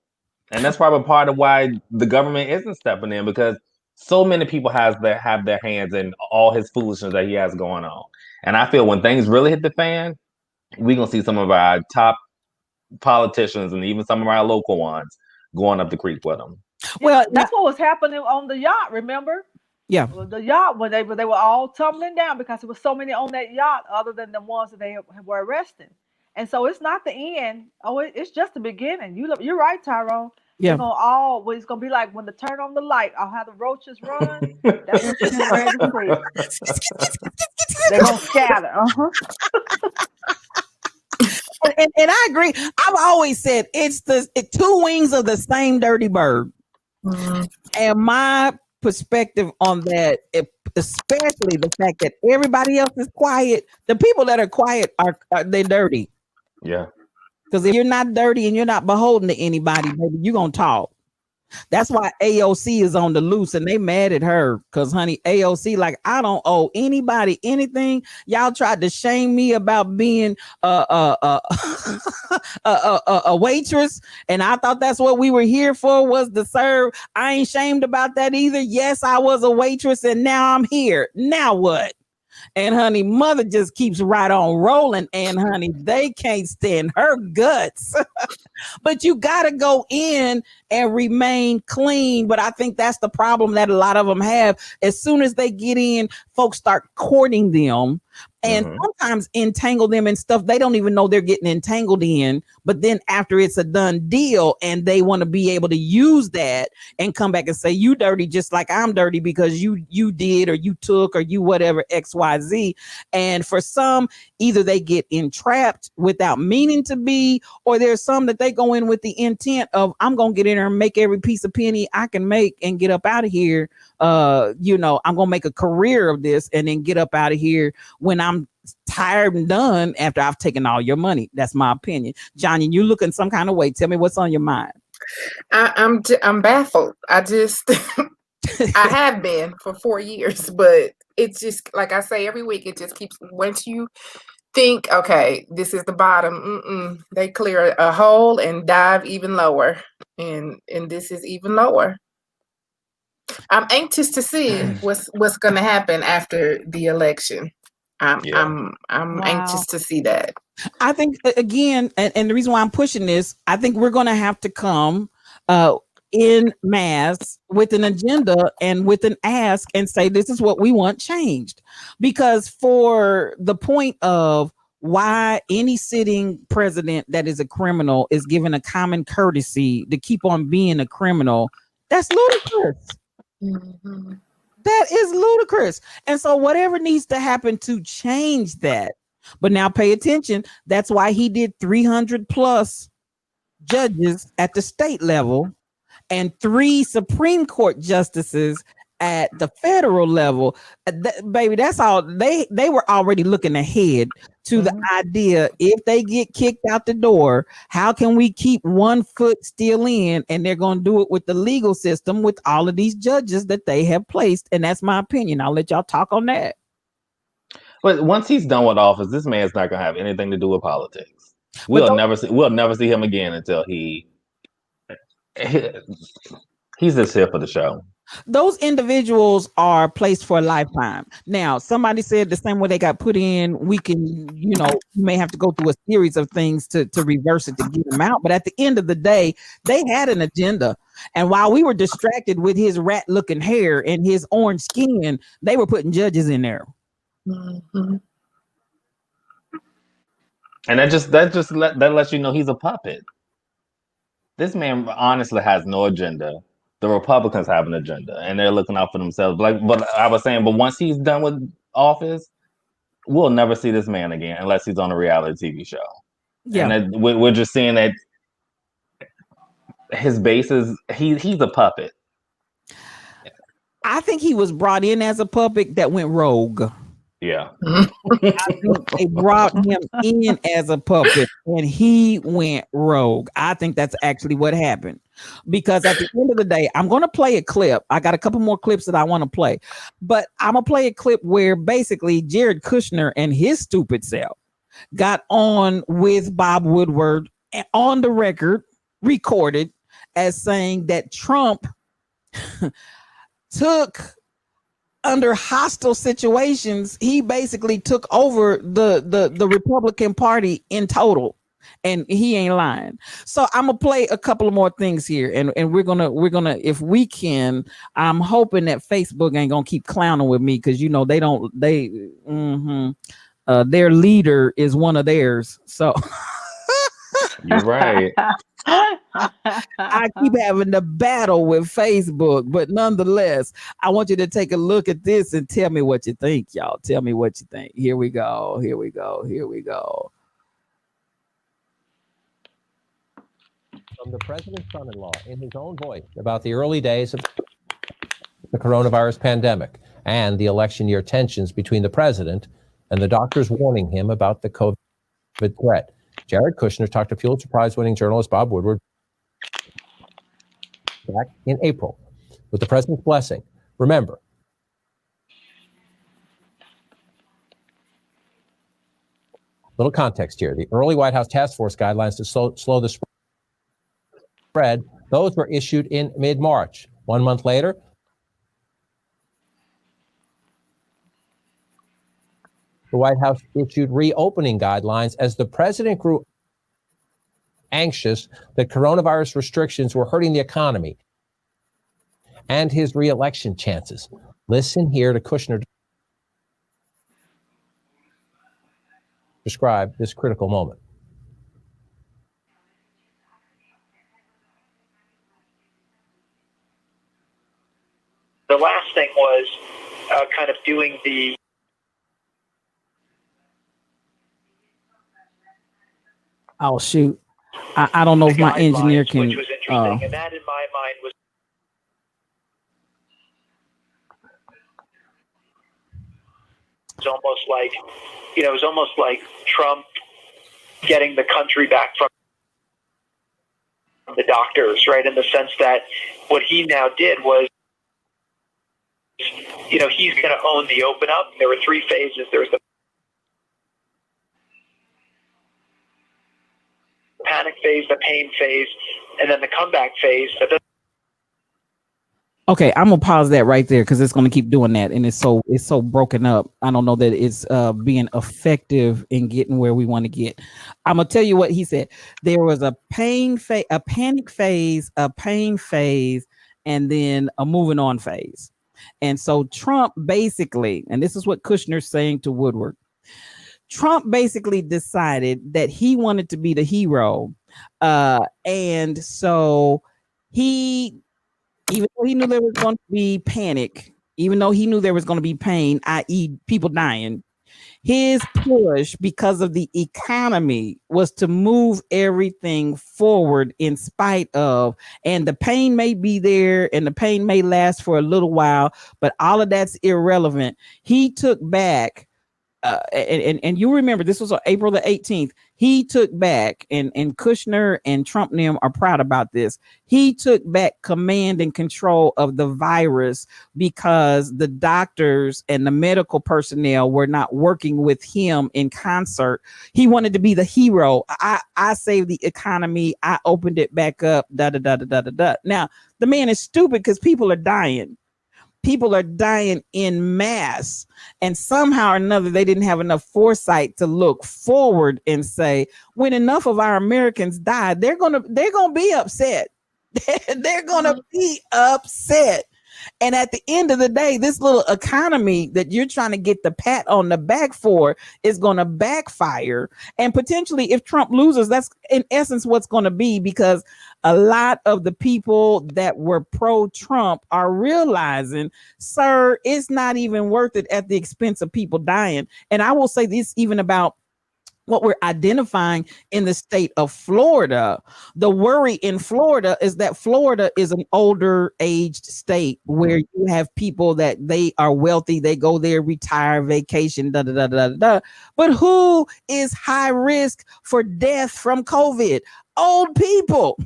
and that's probably part of why the government isn't stepping in, because so many people have their hands in all his foolishness that he has going on. And I feel when things really hit the fan, we're going to see some of our top politicians and even some of our local ones going up the creek with him. Well, That's what was happening on the yacht, remember? yeah. Well, the yacht, when they were all tumbling down because there was so many on that yacht other than the ones that they were arresting. And so it's not the end. Oh, it's just the beginning. You're right, Tyrone. Yeah. It's gonna be like when they turn on the light, I'll have the roaches run. That's what you're getting ready to see. They're gonna scatter. And I agree. I've always said it's two wings of the same dirty bird. Mhm. And my perspective on that, especially the fact that everybody else is quiet, the people that are quiet are they're dirty. Yeah. Because if you're not dirty and you're not beholden to anybody, baby, you're gonna talk. That's why AOC is on the loose, and they mad at her because, honey, AOC, like, I don't owe anybody anything. Y'all tried to shame me about being a waitress, and I thought that's what we were here for, was to serve. I ain't shamed about that either. Yes, I was a waitress, and now I'm here. Now what? And honey, mother just keeps right on rolling. And honey, they can't stand her guts. But you got to go in and remain clean. But I think that's the problem that a lot of them have. As soon as they get in, folks start courting them and sometimes entangle them in stuff they don't even know they're getting entangled in. But then after it's a done deal and they want to be able to use that and come back and say, you dirty just like I'm dirty because you did or you took or you whatever XYZ. And for some, either they get entrapped without meaning to be, or there's some that they go in with the intent of, I'm going to get in there and make every piece of penny I can make and get up out of here. I'm going to make a career of this and then get up out of here when I'm tired and done after I've taken all your money. That's my opinion. Johnny, you looking some kind of way. Tell me what's on your mind. I'm baffled. I just I have been for 4 years, but it's just like I say every week. It just keeps, once you think, okay, this is the bottom, they clear a hole and dive even lower, and this is even lower. I'm anxious to see what's going to happen after the election. I'm anxious to see that. I think again, and the reason why I'm pushing this, I think we're going to have to come in mass with an agenda and with an ask and say, this is what we want changed. Because for the point of why any sitting president that is a criminal is given a common courtesy to keep on being a criminal, that's ludicrous. That is ludicrous. And so whatever needs to happen to change that. But now pay attention. That's why he did 300 plus judges at the state level and 3 Supreme Court justices at the federal level. Baby, that's all. They were already looking ahead to the idea, if they get kicked out the door, how can we keep one foot still in? And they're going to do it with the legal system with all of these judges that they have placed. And that's my opinion. I'll let y'all talk on that. But once he's done with office, this man's not going to have anything to do with politics. We'll never see him again until he's just here for the show. Those individuals are placed for a lifetime. Now, somebody said the same way they got put in, we can, you may have to go through a series of things to reverse it to get them out. But at the end of the day, they had an agenda. And while we were distracted with his rat looking hair and his orange skin, they were putting judges in there. And that lets you know he's a puppet. This man honestly has no agenda. The Republicans have an agenda, and they're looking out for themselves. But I was saying, but once he's done with office, we'll never see this man again unless he's on a reality TV show. Yeah, and we're just seeing that his base is he's a puppet. I think he was brought in as a puppet that went rogue. Yeah. I think they brought him in as a puppet and he went rogue. I think that's actually what happened. Because at the end of the day, I'm going to play a clip. I got a couple more clips that I want to play. But I'm going to play a clip where basically Jared Kushner and his stupid self got on with Bob Woodward on the record, recorded as saying that Trump took under hostile situations, he basically took over the Republican Party in total, and he ain't lying. So I'm gonna play a couple of more things here, and we're gonna if we can. I'm hoping that Facebook ain't gonna keep clowning with me because their leader is one of theirs. So you're right. I keep having to battle with Facebook, but nonetheless, I want you to take a look at this and tell me what you think, y'all. Tell me what you think. Here we go. Here we go. Here we go. From the president's son-in-law in his own voice about the early days of the coronavirus pandemic and the election year tensions between the president and the doctors warning him about the COVID threat. Jared Kushner talked to Pulitzer Prize-winning journalist Bob Woodward back in April with the president's blessing. Remember, little context here. The early White House task force guidelines to slow the spread, those were issued in mid-March. 1 month later, the White House issued reopening guidelines as the president grew anxious that coronavirus restrictions were hurting the economy and his re-election chances. Listen here to Kushner describe this critical moment. The last thing was kind of doing the Oh shoot. I don't know if my engineer guidelines, can which was interesting, and that in my mind was almost like, it was almost like Trump getting the country back from the doctors, right? In the sense that what he now did was, he's going to own the open up. There were three phases. There was the panic phase, the pain phase, and then the comeback phase. Okay, I'm gonna pause that right there because it's gonna keep doing that, and it's so broken up. I don't know that it's being effective in getting where we want to get. I'm gonna tell you what he said. There was a panic phase, a pain phase, and then a moving on phase. And so Trump basically, and this is what Kushner's saying to Woodward, Trump basically decided that he wanted to be the hero, and so even though he knew there was going to be panic, even though he knew there was going to be pain, i.e. people dying, his push because of the economy was to move everything forward in spite of, and the pain may be there and the pain may last for a little while, but all of that's irrelevant. He took back and you remember this was on April the 18th. He took back, and Kushner and Trump and them are proud about this. He took back command and control of the virus because the doctors and the medical personnel were not working with him in concert. He wanted to be the hero. I saved the economy. I opened it back up. Da da da da da da da. Now the man is stupid because people are dying. People are dying in mass, and somehow or another they didn't have enough foresight to look forward and say, when enough of our Americans die, they're gonna be upset. They're gonna be upset. And at the end of the day, this little economy that you're trying to get the pat on the back for is going to backfire. And potentially, if Trump loses, that's in essence what's going to be, because a lot of the people that were pro-Trump are realizing, sir, it's not even worth it at the expense of people dying. And I will say this even about what we're identifying in the state of Florida. The worry in Florida is that Florida is an older aged state where you have people that they are wealthy, they go there, retire, vacation, da da da da da. But who is high risk for death from COVID? Old people.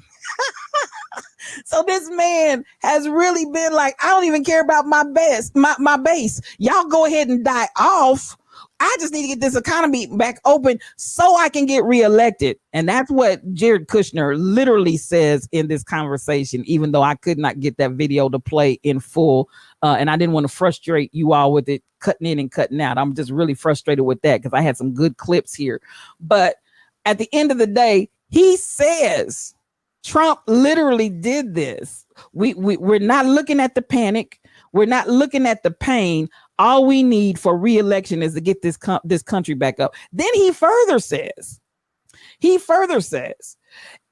So this man has really been like, I don't even care about my base. Y'all go ahead and die off. I just need to get this economy back open so I can get reelected. And that's what Jared Kushner literally says in this conversation, even though I could not get that video to play in full. And I didn't want to frustrate you all with it cutting in and cutting out. I'm just really frustrated with that because I had some good clips here. But at the end of the day, he says Trump literally did this. We're not looking at the panic. We're not looking at the pain. All we need for re-election is to get this country back up. Then he further says,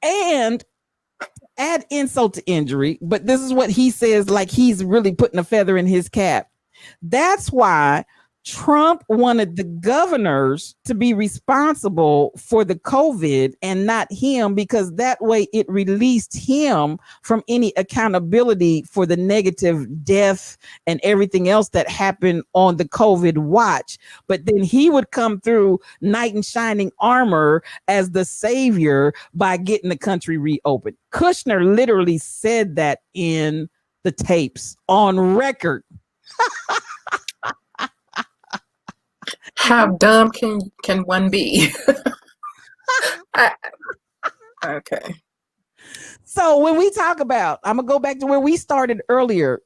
and add insult to injury, but this is what he says, like he's really putting a feather in his cap. That's why Trump wanted the governors to be responsible for the COVID and not him, because that way it released him from any accountability for the negative death and everything else that happened on the COVID watch. But then he would come through knight in shining armor as the savior by getting the country reopened. Kushner literally said that in the tapes on record. How dumb can one be? Okay. So when we talk about, I'm gonna go back to where we started earlier.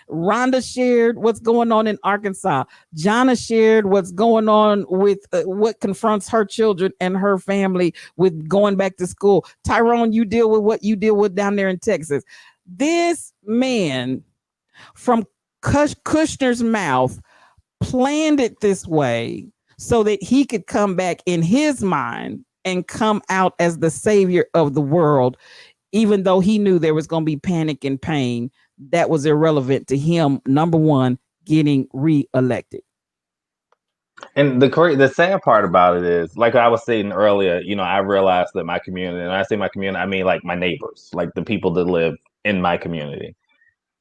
Rhonda shared what's going on in Arkansas. Jonna shared what's going on with what confronts her children and her family with going back to school. Tyrone, you deal with what you deal with down there in Texas. This man from Kushner's mouth planned it this way so that he could come back in his mind and come out as the savior of the world, even though he knew there was going to be panic and pain. That was irrelevant to him. Number one, getting reelected. And the sad part about it is, like I was saying earlier, I realized that my community, and when I say my community, I mean like my neighbors, like the people that live in my community,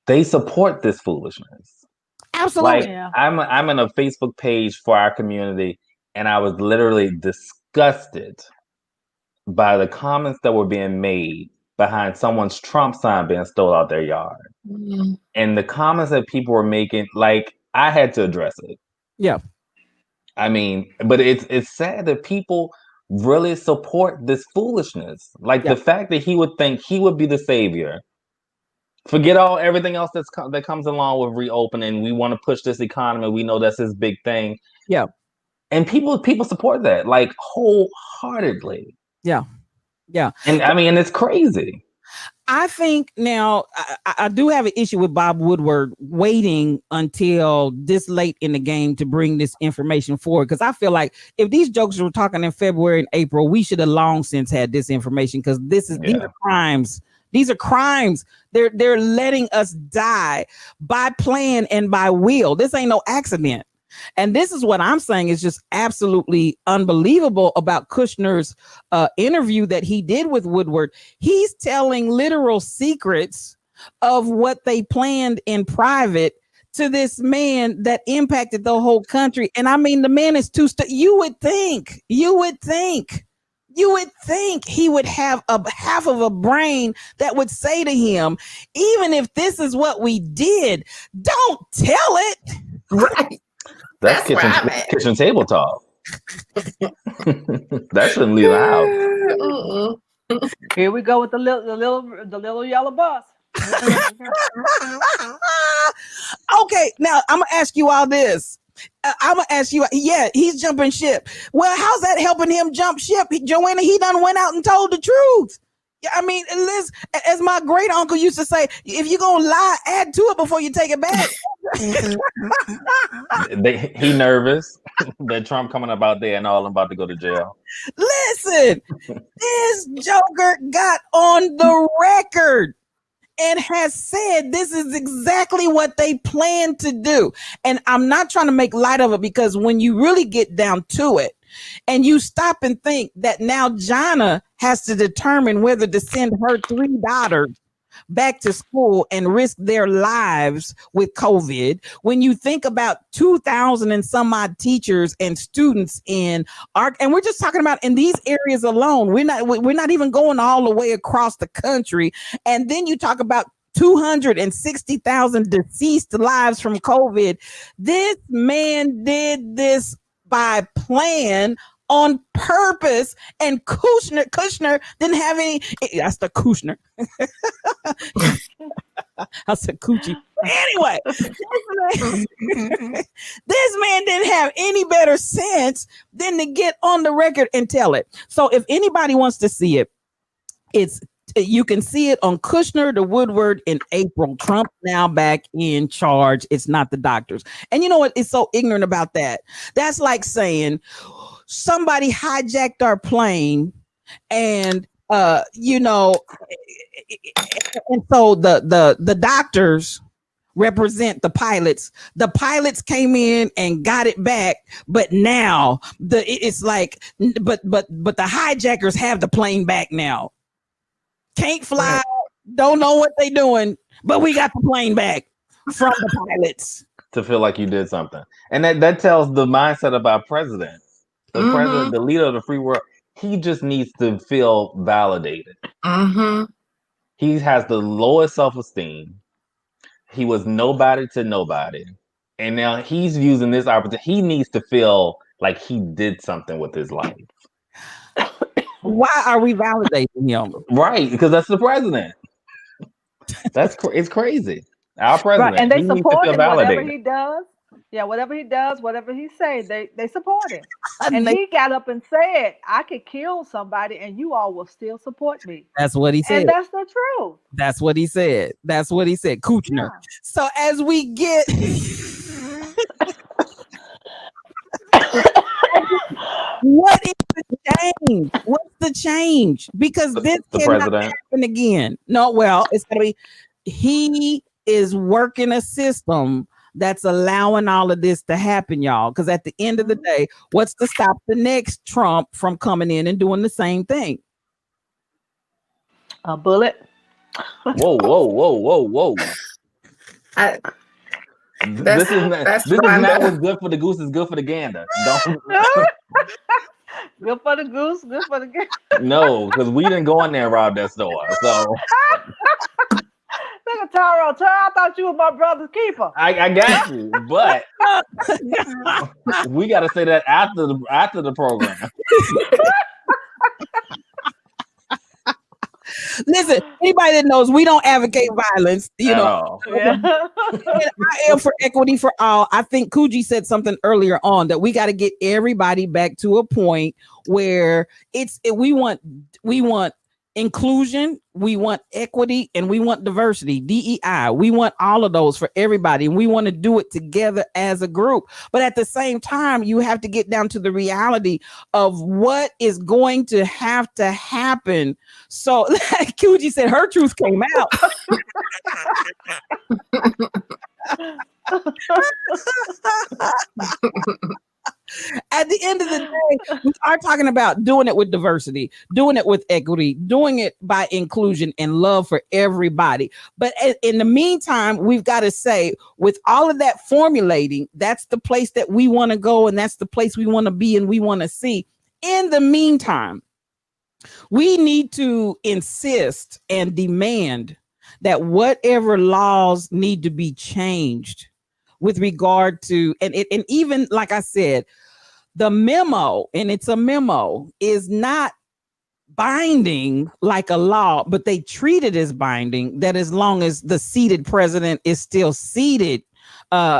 they support this foolishness. Absolutely. Like I'm in a Facebook page for our community, and I was literally disgusted by the comments that were being made behind someone's Trump sign being stolen out their yard. Mm-hmm. And the comments that people were making, like, I had to address it. Yeah. I mean, but it's sad that people really support this foolishness. Like the fact that he would think he would be the savior. Forget everything else that comes along with reopening. We want to push this economy. We know that's his big thing. Yeah. And people support that, like, wholeheartedly. Yeah. Yeah. And I mean, it's crazy. I think now I do have an issue with Bob Woodward waiting until this late in the game to bring this information forward, because I feel like if these jokers were talking in February and April, we should have long since had this information, because these are crimes. These are crimes. They're letting us die by plan and by will. This ain't no accident. And this is what I'm saying is just absolutely unbelievable about Kushner's interview that he did with Woodward. He's telling literal secrets of what they planned in private to this man that impacted the whole country. And I mean, the man is you would think he would have a half of a brain that would say to him, even if this is what we did, don't tell it. Right. That's kitchen table talk. That shouldn't leave the house. Here we go with the little yellow bus. Okay, now I'm gonna ask you all this. I'm gonna ask you. Yeah, he's jumping ship. Well, how's that helping him jump ship? Joanna, he done went out and told the truth. I mean, Liz, as my great uncle used to say, if you're gonna lie, add to it before you take it back. He nervous that Trump coming up out there and all about to go to jail. Listen, this joker got on the record and has said this is exactly what they plan to do. And I'm not trying to make light of it, because when you really get down to it and you stop and think that now Jonna has to determine whether to send her 3 daughters back to school and risk their lives with COVID, when you think about 2,000 and some odd teachers and students in and we're just talking about in these areas alone, we're not even going all the way across the country. And then you talk about 260,000 deceased lives from COVID. This man did this by plan, on purpose, and Kushner didn't have any. That's the Kushner. I said coochie. Anyway, this man didn't have any better sense than to get on the record and tell it. So if anybody wants to see it, you can see it on Kushner to Woodward in April. Trump now back in charge. It's not the doctors. And you know what is so ignorant about that? That's like saying somebody hijacked our plane and and so the doctors represent the pilots. The pilots came in and got it back, but now it's like but the hijackers have the plane back now. Can't fly, don't know what they doing, but we got the plane back from the pilots. To feel like you did something. And that tells the mindset of our president. The president, the leader of the free world, he just needs to feel validated. Mm-hmm. He has the lowest self-esteem. He was nobody to nobody. And now he's using this opportunity. He needs to feel like he did something with his life. Why are we validating him? Right, because that's the president. It's crazy. Our Right, president, and they he needs to support feel him. Whatever validated. he does, yeah, whatever he does, whatever he say, they support him. And And he got up and said, "I could kill somebody, and you all will still support me." that's what he said. And that's the truth. That's what he said. That's what he said. Kuchner. Yeah. So as we get what is the change? What's the change? Because this The cannot president. happen again. No, well, it's gonna be he is working a system that's allowing all of this to happen, y'all. Because at the end of the day, what's to stop the next Trump from coming in and doing the same thing? A bullet. Whoa, whoa, whoa, whoa, whoa. I, This is not Rhonda. what's good for the goose is good for the gander. Don't Good for the goose, good for the gander. no, because we didn't go in there and rob that store. So Look at Tyrone. I thought you were my brother's keeper. I got you, but we got to say that after the program. Listen, anybody that knows we don't advocate violence, you At know. all. Yeah. And I am for equity for all. I think Coogee said something earlier on that we got to get everybody back to a point where we want inclusion, we want equity, and we want diversity, DEI. We want all of those for everybody, and we want to do it together as a group. But at the same time, you have to get down to the reality of what is going to have to happen. So, like Coogee said, her truth came out. At the end of the day, we are talking about doing it with diversity, doing it with equity, doing it by inclusion and love for everybody. But in the meantime, we've got to say, with all of that formulating, that's the place that we want to go, and that's the place we want to be and we want to see. In the meantime, we need to insist and demand that whatever laws need to be changed with regard to, and even like I said, the memo, and it's a memo, is not binding like a law, but they treat it as binding, that as long as the seated president is still seated.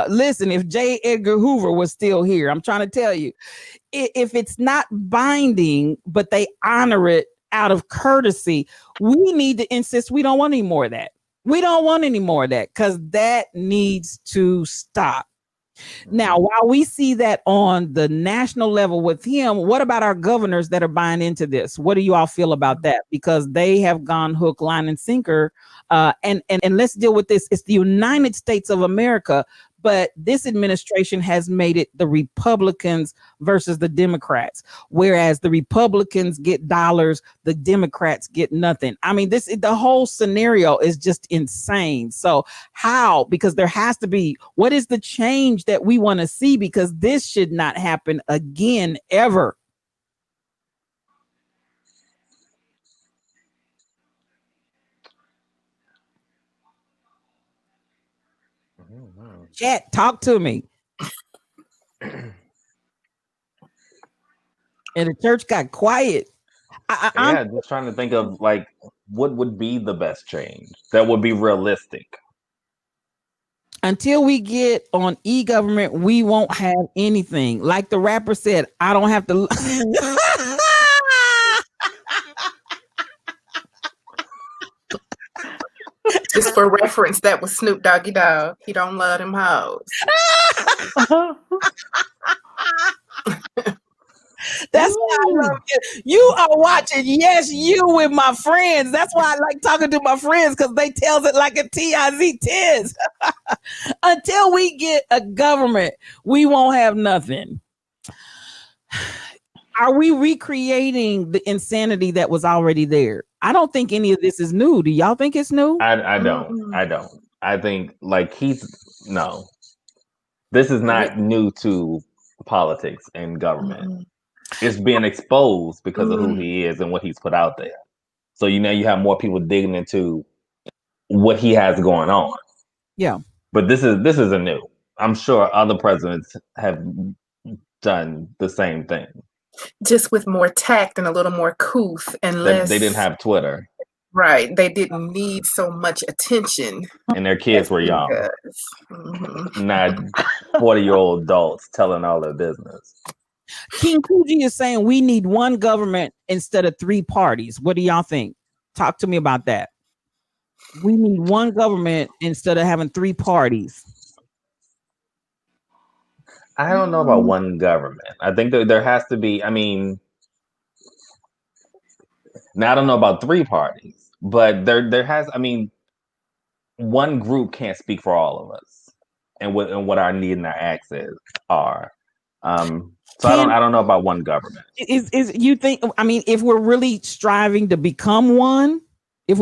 Listen, if J. Edgar Hoover was still here, I'm trying to tell you, if it's not binding, but they honor it out of courtesy, we need to insist we don't want any more of that. We don't want any more of that, because that needs to stop. Now, while we see that on the national level with him, what about our governors that are buying into this? What do you all feel about that? Because they have gone hook, line, and sinker. And let's deal with this. It's the United States of America, but this administration has made it the Republicans versus the Democrats, whereas the Republicans get dollars, the Democrats get nothing. I mean, the whole scenario is just insane. So how? Because there has to be, what is the change that we want to see? Because this should not happen again, ever. Chat, talk to me. And the church got quiet. I'm just trying to think of like what would be the best change that would be realistic. Until we get on e-government, we won't have anything. Like the rapper said, I don't have to. Just for reference, that was Snoop Doggy Dogg. He don't love them hoes. That's why I love you. You are watching Yes You with my friends. That's why I like talking to my friends, because they tells it like a TIZ. Until we get a government, we won't have nothing. Are we recreating the insanity that was already there? I don't think any of this is new. Do y'all think it's new? I don't. I think like no. This is not new to politics and government. It's being exposed because of who he is and what he's put out there. So you have more people digging into what he has going on. Yeah. But this is a new. I'm sure other presidents have done the same thing. Just with more tact and a little more couth and less. They didn't have Twitter. Right. They didn't need so much attention. And their kids as were he young, does. Mhm. not 40-year-old adults telling all their business. King Kuji is saying we need one government instead of three parties. What do y'all think? Talk to me about that. We need one government instead of having three parties. I don't know about one government. I think that there has to be, I mean, now I don't know about three parties, but there has, I mean, one group can't speak for all of us and what our need and our access are. So I don't know about one government. Is you think, I mean, if we're really striving to become one, I'm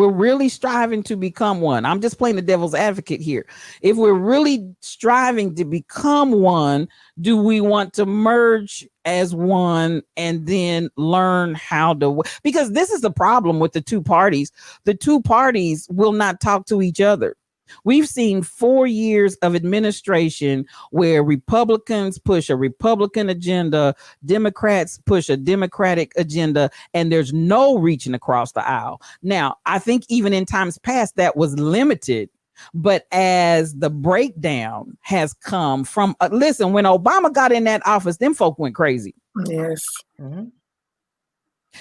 just playing the devil's advocate here. If we're really striving to become one, do we want to merge as one and then learn how to, because this is the problem with the two parties. The two parties will not talk to each other. We've seen 4 years of administration where Republicans push a Republican agenda, Democrats push a Democratic agenda, and there's no reaching across the aisle. Now, I think even in times past that was limited, but as the breakdown has come from, listen, when Obama got in that office, them folk went crazy. Yes. Mm-hmm.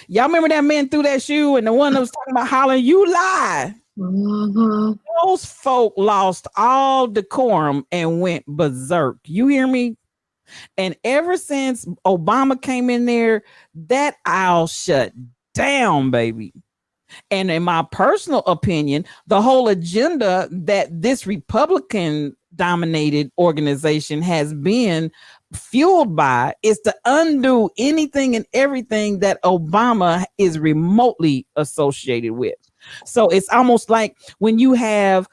Y'all remember that man threw that shoe and the one that was talking about hollering, "You lie." Mm-hmm. Those folk lost all decorum and went berserk. You hear me? And ever since Obama came in there, that aisle shut down, baby. And in my personal opinion, the whole agenda that this Republican dominated organization has been fueled by is to undo anything and everything that Obama is remotely associated with. So it's almost like when you have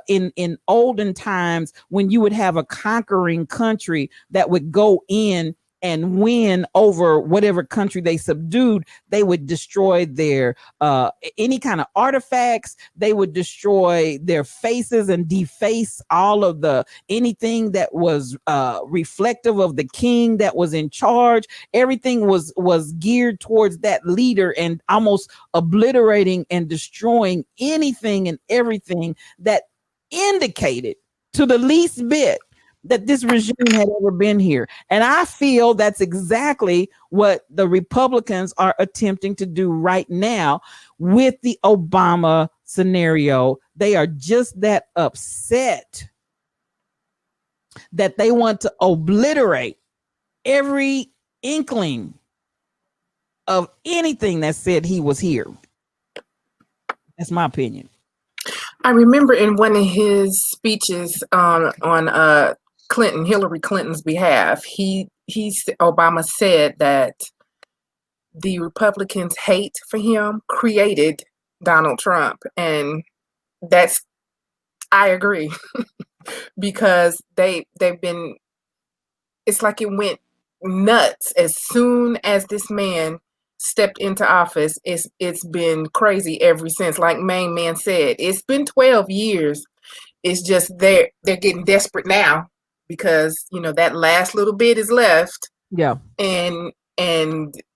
in olden times, when you would have a conquering country that would go in and win over whatever country they subdued, they would destroy their any kind of artifacts. They would destroy their faces and deface all of the anything that was reflective of the king that was in charge. Everything was geared towards that leader and almost obliterating and destroying anything and everything that indicated to the least bit that this regime had ever been here. And I feel that's exactly what the Republicans are attempting to do right now with the Obama scenario. They are just that upset that they want to obliterate every inkling of anything that said he was here. That's my opinion. I remember in one of his speeches on Hillary Clinton's behalf, Obama said that the Republicans' hate for him created Donald Trump, and I agree because they've been. It's like it went nuts as soon as this man stepped into office. It's been crazy ever since. Like Main Man said, it's been 12 years. It's just they're getting desperate now because that last little bit is left. Yeah. And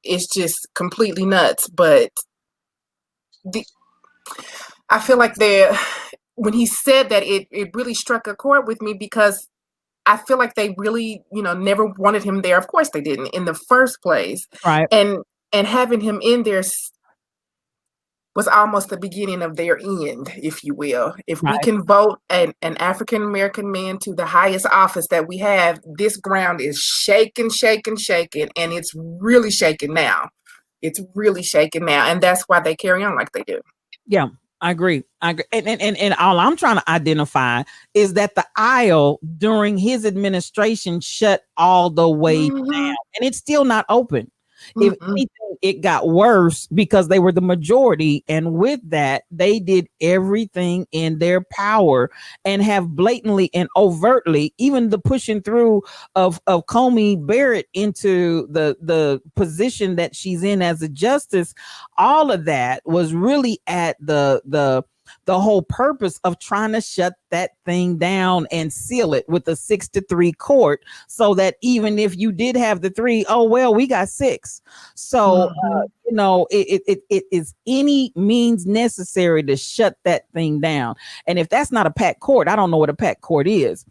it's just completely nuts. But I feel like when he said that, it really struck a chord with me because I feel like they really, never wanted him there. Of course they didn't in the first place. Right. And having him in there was almost the beginning of their end, if you will. If we can vote an African-American man to the highest office that we have, this ground is shaking, and it's really shaking now. And that's why they carry on like they do. Yeah, I agree. And all I'm trying to identify is that the aisle during his administration shut all the way down, and it's still not open. If anything, it got worse because they were the majority. And with that, they did everything in their power and have blatantly and overtly, even the pushing through of Coney Barrett into the position that she's in as a justice. All of that was really at the whole purpose of trying to shut that thing down and seal it with a 6-3 court, so that even if you did have the 3, oh well, we got 6. So you know, it is any means necessary to shut that thing down. And if that's not a packed court, I don't know what a packed court is.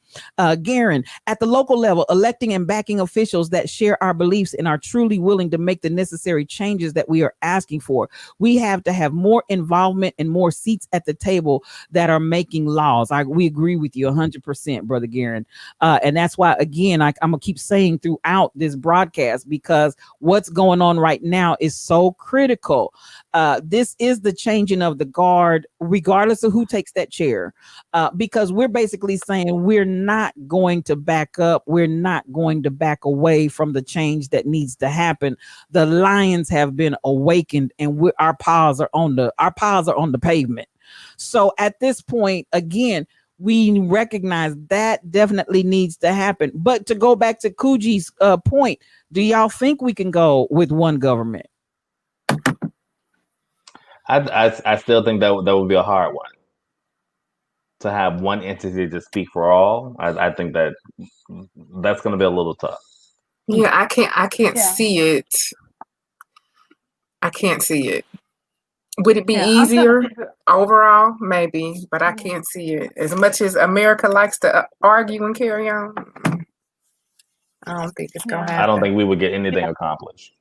Garen, at the local level, electing and backing officials that share our beliefs and are truly willing to make the necessary changes that we are asking for. We have to have more involvement and more seats at the table that are making laws. We agree with you 100%, Brother Garen. And that's why, again, I'm going to keep saying throughout this broadcast, because what's going on right now is so critical. This is the changing of the guard, regardless of who takes that chair, because we're basically saying we're not going to back up. We're not going to back away from the change that needs to happen. The lions have been awakened, and our paws are on the pavement. So at this point, again, we recognize that definitely needs to happen. But to go back to Kuji's point, do y'all think we can go with one government? I still think that would be a hard one. To have one entity to speak for all, I think that's going to be a little tough. Yeah, I can't Yeah. see it. I can't see it. Would it be Yeah, I'm trying to easier figure- overall? Maybe, but I can't see it. As much as America likes to argue and carry on, I don't think it's gonna Yeah. happen. I don't think we would get anything accomplished.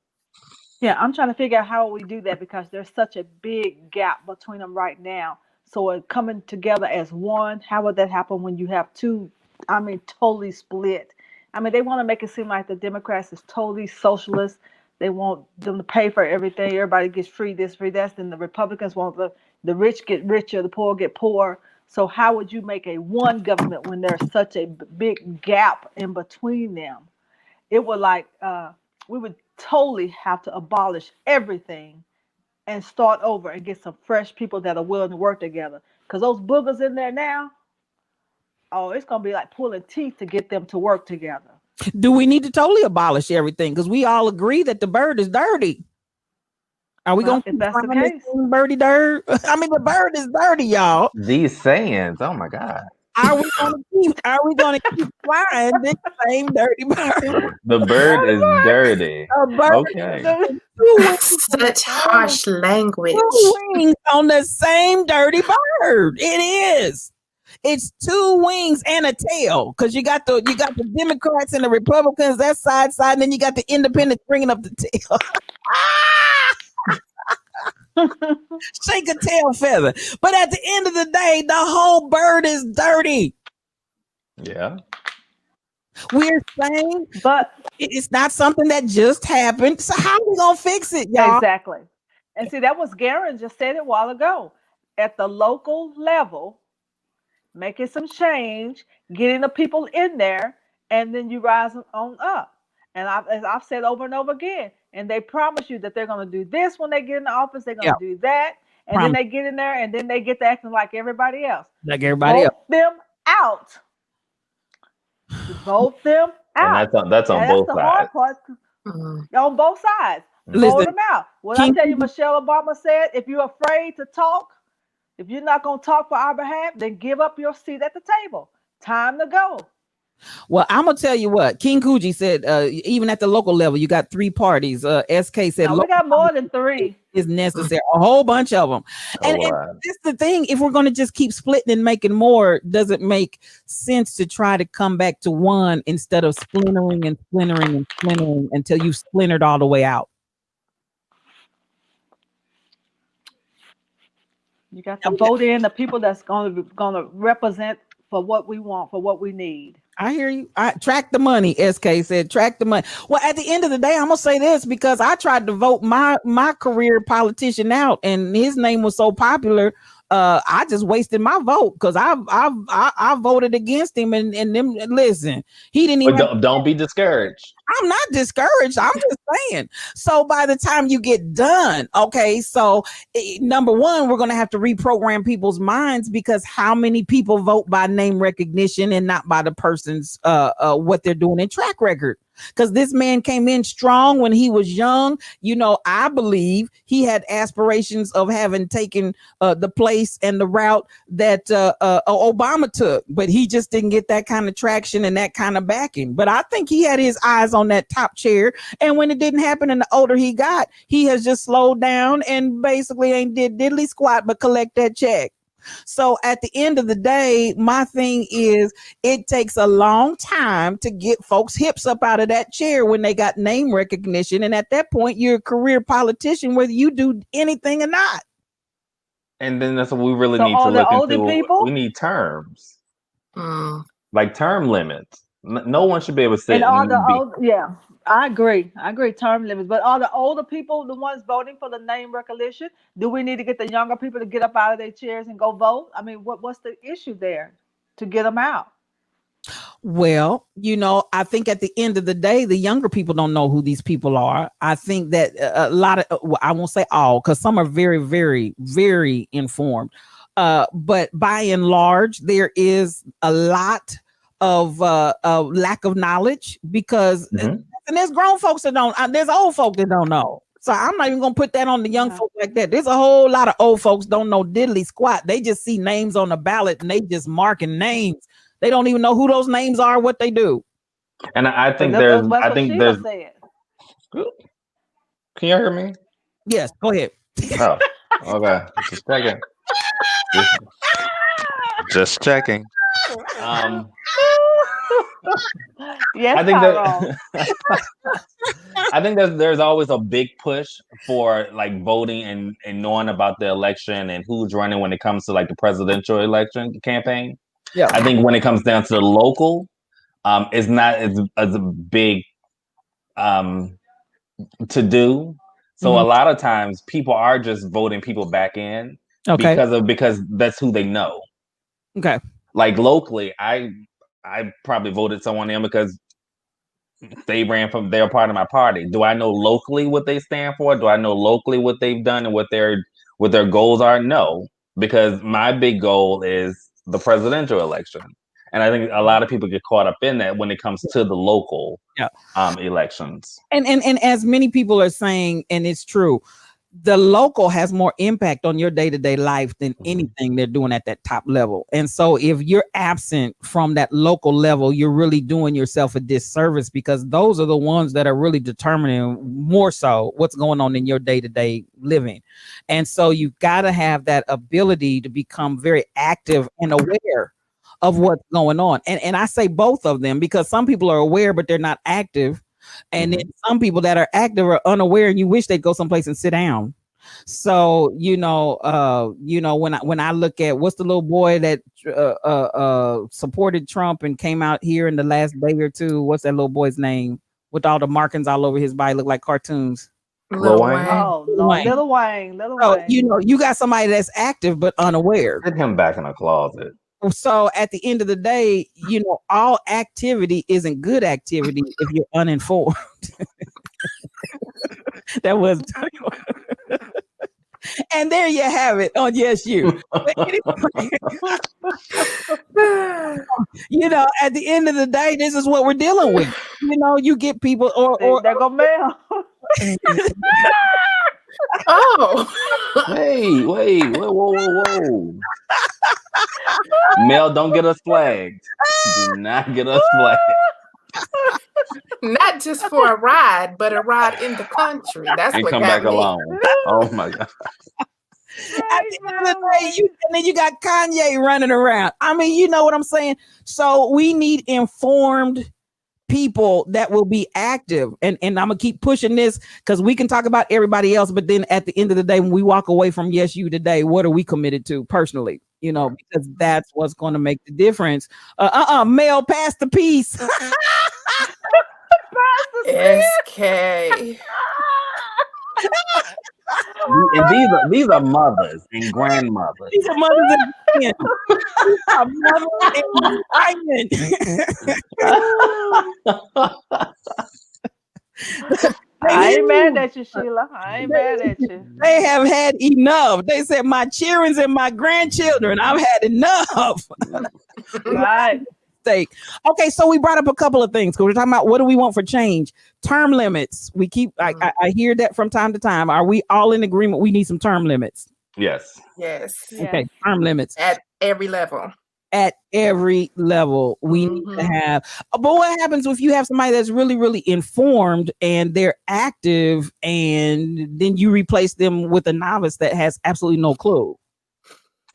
Yeah, I'm trying to figure out how we do that, because there's such a big gap between them right now. So coming together as one, how would that happen when you have two, totally split? They want to make it seem like the Democrats is totally socialist. They want them to pay for everything. Everybody gets free this, free that. Then the Republicans want the rich get richer, the poor get poor. So how would you make a one government when there's such a big gap in between them? It would we would totally have to abolish everything and start over and get some fresh people that are willing to work together. Because those boogers in there now, it's going to be like pulling teeth to get them to work together. Do we need to totally abolish everything? Because we all agree that the bird is dirty. Are we going to if that's the case, birdie dirt? The bird is dirty, y'all. These sayings, oh my God. Are we going to keep flying this same dirty bird? The bird is dirty. A bird Okay. Such harsh language. 2 wings on the same dirty bird. It is. It's 2 wings and a tail, because you got the Democrats and the Republicans, that side, and then you got the independents bringing up the tail. Shake a tail feather. But at the end of the day, the whole bird is dirty. Yeah. We're saying, but it's not something that just happened. So how are we gonna fix it, y'all? Exactly. And see, that was Garen just said it a while ago. At the local level, making some change, getting the people in there, and then you rise on up. And as I've said over and over again, and they promise you that they're going to do this when they get in the office, they're going to do that, and then they get in there, and then they get to acting like everybody else. Like everybody else. Vote them out. Vote them out. And that's on both the sides. hard part. On both sides. Listen, Vote them out. What I tell you, Michelle Obama said, if you're afraid to talk, if you're not going to talk for our behalf, then give up your seat at the table. Time to go. Well, I'm gonna tell you what King Kuji said. Even at the local level, you got 3 parties. SK said we got more than 3. Is necessary. A whole bunch of them. And that's the thing. If we're going to just keep splitting and making more, does it make sense to try to come back to one instead of splintering until you've splintered all the way out? You got to vote in the people that's going to represent for what we want, for what we need. I hear you. I track the money. SK said, track the money. Well, at the end of the day, I'm gonna say this, because I tried to vote my career politician out, and his name was so popular. I just wasted my vote, because I voted against him, and them, listen, he didn't even. But don't be discouraged. I'm not discouraged. I'm just saying. So by the time you get done, okay, so number one, we're going to have to reprogram people's minds, because how many people vote by name recognition and not by the person's what they're doing in track record? because this man came in strong when he was young. I believe he had aspirations of having taken the place and the route that Obama took, but he just didn't get that kind of traction and that kind of backing. But I think he had his eyes on that top chair, and when it didn't happen, and the older he got, he has just slowed down and basically ain't did diddly squat but collect that check. So at the end of the day, my thing is it takes a long time to get folks' hips up out of that chair when they got name recognition. And at that point, you're a career politician, whether you do anything or not. And then that's what we really So need to all the look older into. people? We need terms, like term limits. No one should be able to sit And all the be. old, yeah, I agree. Term limits, but are the older people the ones voting for the name recognition? Do we need to get the younger people to get up out of their chairs and go vote? I mean, what's the issue there to get them out? Well, I think at the end of the day, the younger people don't know who these people are. I think that a lot of, I won't say all, because some are very, very, very informed. But by and large, there is a lot of lack of knowledge because and there's grown folks that don't, there's old folk that don't know. So I'm not even gonna put that on the young folk like that. There's a whole lot of old folks don't know diddly squat. They just see names on the ballot and they just marking names. They don't even know who those names are, what they do. And I think That's I what think Sheila there's. said. Can you hear me? Yes, go ahead. Oh, okay. Just checking. Just checking. Yes, I think Tyrone. I think there's always a big push for like voting and knowing about the election and who's running when it comes to like the presidential election campaign. Yeah. I think when it comes down to the local, it's not as a big to do. So a lot of times people are just voting people back in because that's who they know. Okay. Like locally, I probably voted someone in because they're part of my party. Do I know locally what they stand for? Do I know locally what they've done and what their goals are? No, because my big goal is the presidential election. And I think a lot of people get caught up in that when it comes to the local elections. And as many people are saying, and it's true, the local has more impact on your day-to-day life than anything they're doing at that top level. And so if you're absent from that local level, you're really doing yourself a disservice because those are the ones that are really determining more so what's going on in your day-to-day living. And so you've got to have that ability to become very active and aware of what's going on. And I say both of them because some people are aware, but they're not active. And then some people that are active are unaware and you wish they'd go someplace and sit down. So, when I look at what's the little boy that supported Trump and came out here in the last day or two, what's that little boy's name with all the markings all over his body, look like cartoons? Lil Wayne. Oh, Lil Wayne. So, you got somebody that's active but unaware. Put him back in a closet. So at the end of the day, all activity isn't good activity if you're uninformed. That was, and there you have it on Yes You. At the end of the day, this is what we're dealing with. You get people or they're gonna mail. Oh, Wait, whoa. Mel, don't get us flagged. Do not get us flagged. not just for a ride, but a ride in the country. That's And what come got back me. alone. Oh my God. At the end of the day, and then you got Kanye running around. I mean, you know what I'm saying? So we need informed people that will be active. And I'm gonna keep pushing this because we can talk about everybody else, but then at the end of the day, when we walk away from Yes You today, what are we committed to personally? Because that's what's going to make the difference. Mel, pass the piece. SK. And these are mothers and grandmothers. These are mothers and I ain't mad at you, Sheila. I ain't mad at you. They have had enough. They said, my children and my grandchildren, I've had enough. Right. mistake. Okay, so we brought up a couple of things because we're talking about what do we want for change. Term limits. We keep. I hear that from time to time. Are we all in agreement? We need some term limits. Yes. Yes. Okay, term limits At every level. At every level, we need to have. But what happens if you have somebody that's really, really informed and they're active, and then you replace them with a novice that has absolutely no clue?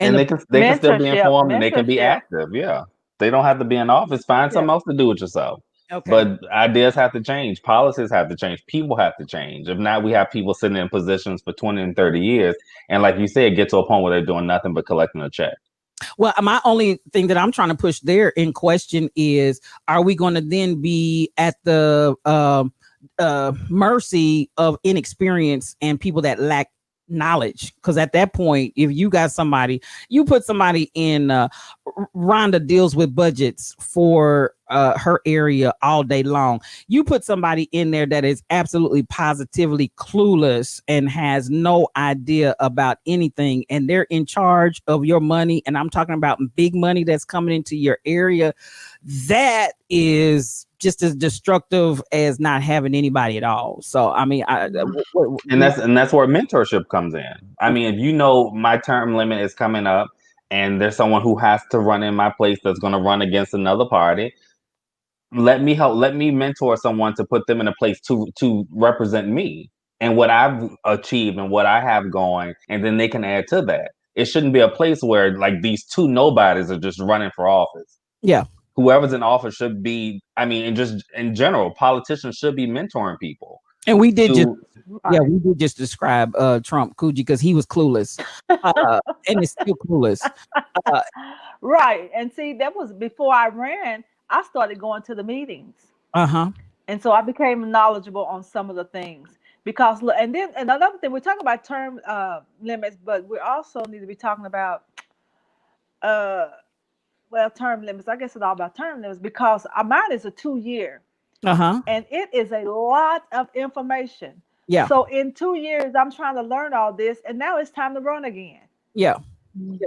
And they can still be informed and they can be active. Yeah, they don't have to be in office. Find something else to do with yourself. Okay. But ideas have to change. Policies have to change. People have to change. If not, we have people sitting in positions for 20 and 30 years. And like you said, get to a point where they're doing nothing but collecting a check. Well, my only thing that I'm trying to push there in question is, are we going to then be at the mercy of inexperience and people that lack knowledge? Because at that point, if you got somebody, you put somebody in, Rhonda deals with budgets for her area all day long. You put somebody in there that is absolutely positively clueless and has no idea about anything, and they're in charge of your money, and I'm talking about big money that's coming into your area. That is just as destructive as not having anybody at all. So I mean, and that's where mentorship comes in. I mean, if you know my term limit is coming up and there's someone who has to run in my place that's going to run against another party, let me mentor someone to put them in a place to represent me and what I've achieved and what I have going, and then they can add to that. It shouldn't be a place where like these two nobodies are just running for office. Yeah. Whoever's in office should be, I mean, and just in general, politicians should be mentoring people. And we did just describe Trump, Coogee, because he was clueless, and is still clueless. Right. And see, that was before I ran. I started going to the meetings. And so I became knowledgeable on some of the things. Because, and then another thing, we're talking about term limits, but we also need to be talking about term limits. I guess it's all about term limits because mine is a 2-year. And it is a lot of information. Yeah. So in 2 years, I'm trying to learn all this, and now it's time to run again. Yeah. And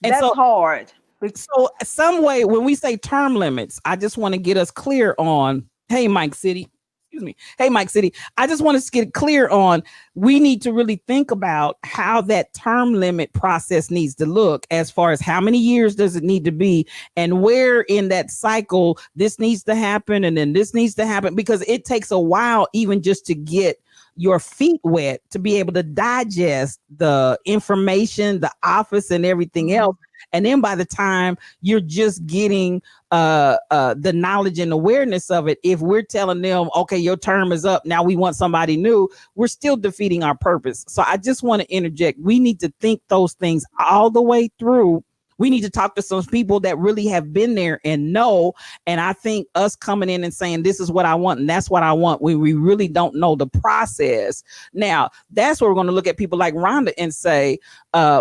that's hard. So some way, when we say term limits, I just want to get us clear on, hey, Mike City. Excuse me. Hey, Mike City. I just want us to get clear on, we need to really think about how that term limit process needs to look as far as how many years does it need to be and where in that cycle this needs to happen and then this needs to happen, because it takes a while even just to get your feet wet to be able to digest the information, the office and everything else. And then by the time you're just getting the knowledge and awareness of it, if we're telling them, okay, your term is up, now we want somebody new, we're still defeating our purpose. So I just want to interject. We need to think those things all the way through. We need to talk to some people that really have been there and know. And I think us coming in and saying, this is what I want and that's what I want, when we really don't know the process. Now, that's where we're going to look at people like Rhonda and say,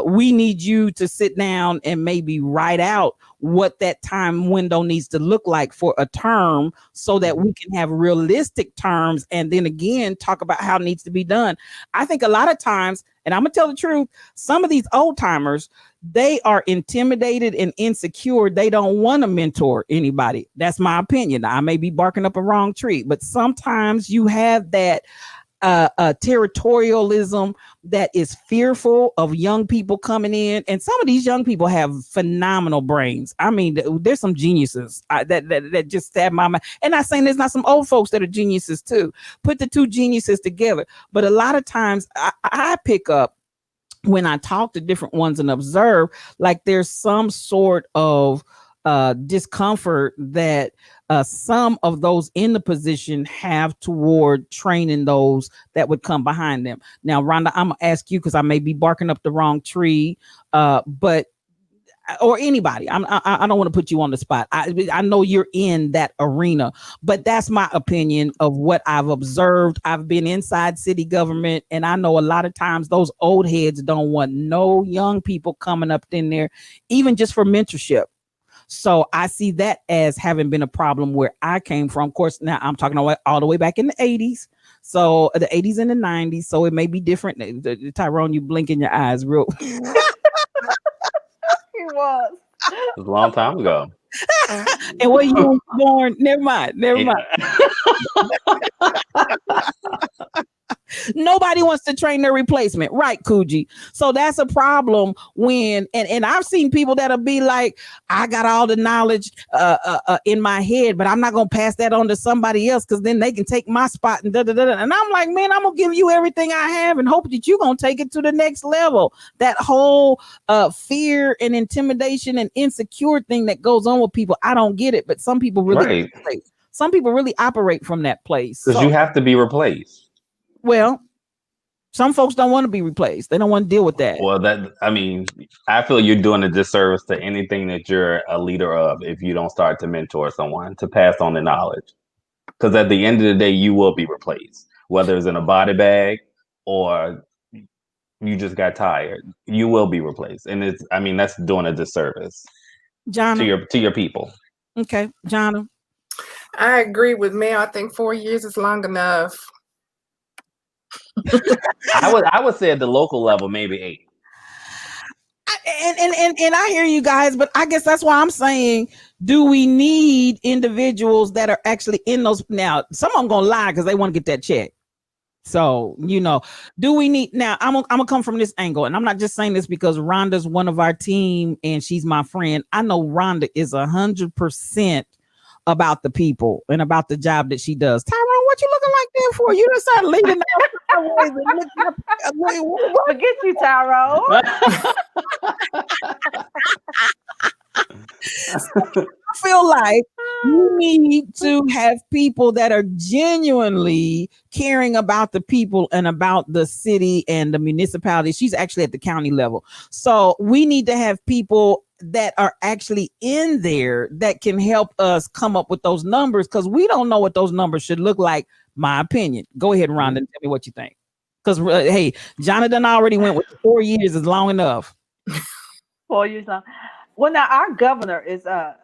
we need you to sit down and maybe write out what that time window needs to look like for a term so that we can have realistic terms. And then again, talk about how it needs to be done. I think a lot of times, and I'm going to tell the truth, some of these old timers, they are intimidated and insecure. They don't want to mentor anybody. That's my opinion. I may be barking up a wrong tree, but sometimes you have that territorialism that is fearful of young people coming in. And some of these young people have phenomenal brains. I mean, there's some geniuses that just stab my mind. And I'm saying there's not some old folks that are geniuses too. Put the two geniuses together. But a lot of times I pick up when I talk to different ones and observe, like there's some sort of discomfort that some of those in the position have toward training those that would come behind them. Now, Rhonda, I'm gonna ask you because I may be barking up the wrong tree, but or anybody. I don't want to put you on the spot. I know you're in that arena, but that's my opinion of what I've observed. I've been inside city government, and I know a lot of times those old heads don't want no young people coming up in there, even just for mentorship. So I see that as having been a problem where I came from. Of course, now I'm talking all the way back in the 80s. So the 80s and the 90s. So it may be different. Tyrone, you blinking your eyes real. It was a long time ago. And where you were born? Never mind. Nobody wants to train their replacement, right, Coogee? So that's a problem when, and I've seen people that'll be like, I got all the knowledge in my head, but I'm not gonna pass that on to somebody else because then they can take my spot and And I'm like, man, I'm gonna give you everything I have and hope that you're gonna take it to the next level. That whole fear and intimidation and insecure thing that goes on with people, I don't get it, but some people really, some people really operate from that place because you have to be replaced. Well, some folks don't want to be replaced. They don't want to deal with that. Well, I feel you're doing a disservice to anything that you're a leader of if you don't start to mentor someone to pass on the knowledge. Because at the end of the day, you will be replaced, whether it's in a body bag or you just got tired. You will be replaced, and that's doing a disservice, Jonna, to your people. Okay, Jonna. I agree with Mel. I think 4 years is long enough. I would say at the local level, maybe 8. And I hear you guys, but I guess that's why I'm saying, do we need individuals that are actually in those? Now, some of them gonna lie because they want to get that check. So, do we need, now I'm gonna come from this angle, and I'm not just saying this because Rhonda's one of our team and she's my friend. I know Rhonda is 100% about the people and about the job that she does. Tyrone, what you looking like that for? You just started leading Forget you, Tyrone. I feel like you need to have people that are genuinely caring about the people and about the city and the municipality. She's actually at the county level. So we need to have people that are actually in there that can help us come up with those numbers, because we don't know what those numbers should look like. My opinion. Go ahead, Rhonda, and tell me what you think. Because hey, Jonathan already went with 4 years is long enough. 4 years long. Well, now our governor is their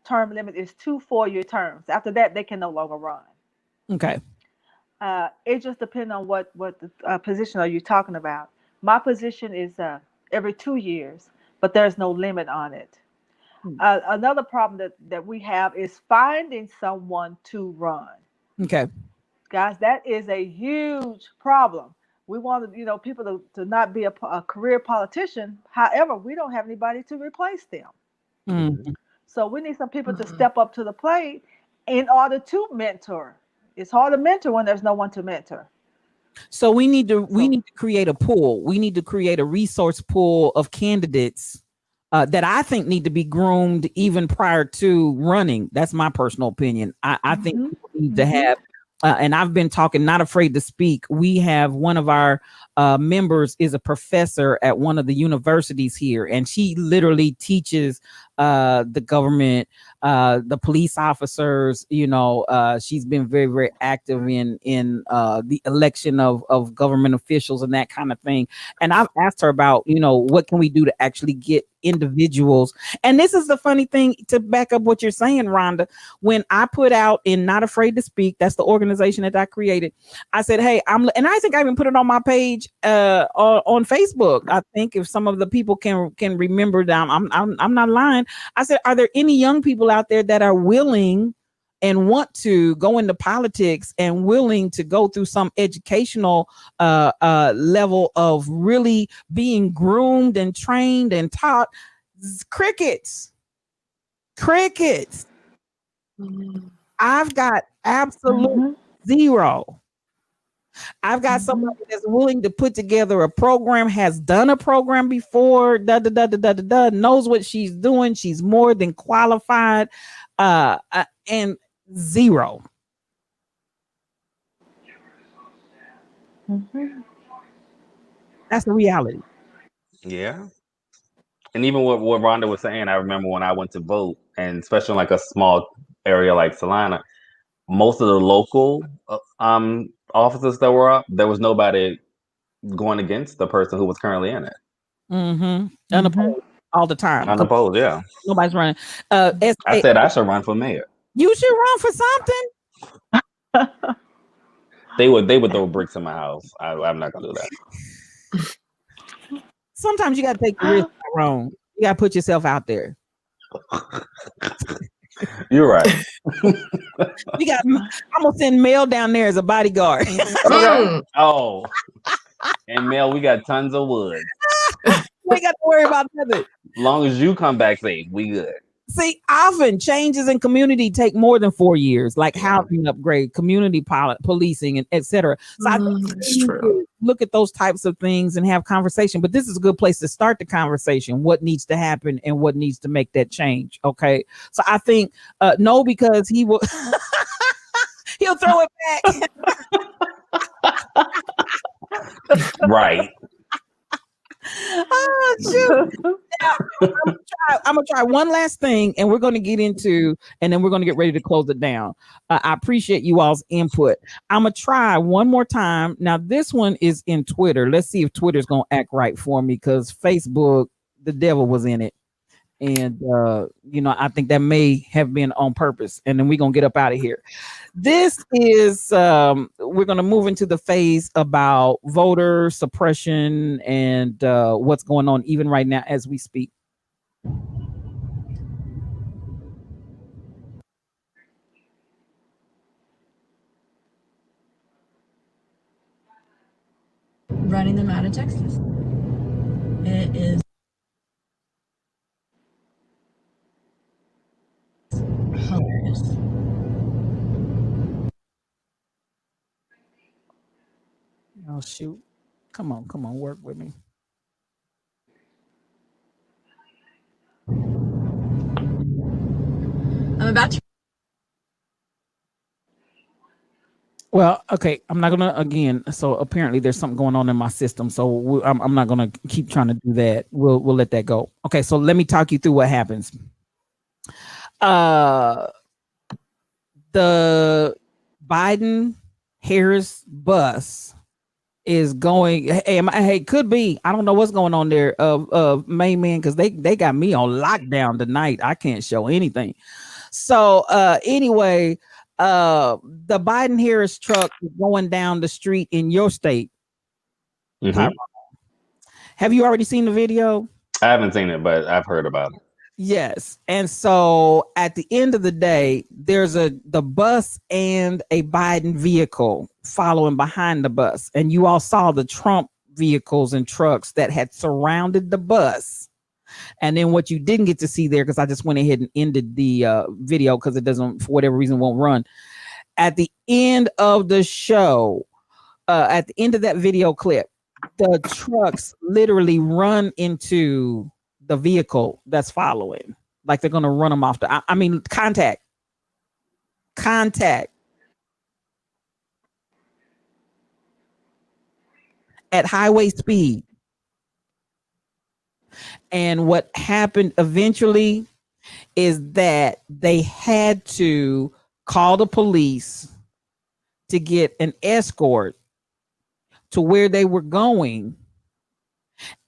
term limit is 2 4-year terms. After that, they can no longer run. Okay. It just depends on what the position are you talking about. My position is every 2 years, but there's no limit on it. Another problem that we have is finding someone to run. Okay. Guys, that is a huge problem. We want people to not be a career politician. However, we don't have anybody to replace them. Mm-hmm. So we need some people to step up to the plate in order to mentor. It's hard to mentor when there's no one to mentor. So we need to create a pool. We need to create a resource pool of candidates that I think need to be groomed even prior to running. That's my personal opinion. I think people need to have, and I've been talking, not afraid to speak. We have one of our members is a professor at one of the universities here, and she literally teaches the government, the police officers. She's been very, very active in the election of government officials and that kind of thing. And I've asked her about, what can we do to actually get individuals. And this is the funny thing, to back up what you're saying, Rhonda. When I put out in Not Afraid to Speak, that's the organization that I created, I said, hey, and I think I even put it on my page on Facebook. I think if some of the people can remember that, I'm not lying. I said, are there any young people out there that are willing and want to go into politics and willing to go through some educational level of really being groomed and trained and taught? Crickets. I've got absolute zero. I've got somebody that's willing to put together a program, has done a program before, knows what she's doing. She's more than qualified, and zero. That's the reality. Yeah. And even what Rhonda was saying, I remember when I went to vote, and especially in like a small area like Salina, most of the local officers that were up, there was nobody going against the person who was currently in it. Unopposed all the time. Unopposed, yeah. Nobody's running. I said I should run for mayor. You should run for something. They would throw bricks in my house. I'm not gonna do that. Sometimes you gotta take the risk, Tyrone. You gotta put yourself out there. You're right. I'm gonna send Mel down there as a bodyguard. Okay. Oh, and Mel, we got tons of wood. We ain't got to worry about nothing. As long as you come back safe, we good. See, often changes in community take more than 4 years, like housing upgrade, community policing, and etc. So I think That's we need true. to look at those types of things and have conversation. But this is a good place to start the conversation. What needs to happen and what needs to make that change? Okay, so I think no, because he will. He'll throw it back. Right. Oh, shoot. Now, I'm gonna try one last thing, and we're gonna get into, and then we're gonna get ready to close it down. I appreciate you all's input. I'm gonna try one more time. Now, this one is in Twitter. Let's see if Twitter's gonna act right for me, because Facebook, the devil was in it. And I think that may have been on purpose. And then we're gonna get up out of here. This is we're gonna move into the phase about voter suppression and what's going on even right now as we speak. Running them out of Texas. It is hilarious. Oh shoot. Come on, work with me. I'm about to. Well, okay, I'm not gonna again. So apparently there's something going on in my system. So I'm not gonna keep trying to do that. We'll let that go. Okay, so let me talk you through what happens. The Biden-Harris bus is going. Hey, could be. I don't know what's going on there. Main man, because they got me on lockdown tonight. I can't show anything. So anyway. The Biden-Harris truck is going down the street in your state. Mm-hmm. Have you already seen the video? I haven't seen it, but I've heard about it. Yes. And so at the end of the day, there's the bus and a Biden vehicle following behind the bus. And you all saw the Trump vehicles and trucks that had surrounded the bus. And then what you didn't get to see there, because I just went ahead and ended the video because it doesn't, for whatever reason, won't run. At the end of the show, at the end of that video clip, the trucks literally run into the vehicle that's following. Like they're going to run them off the, contact. At highway speed. And what happened eventually is that they had to call the police to get an escort to where they were going.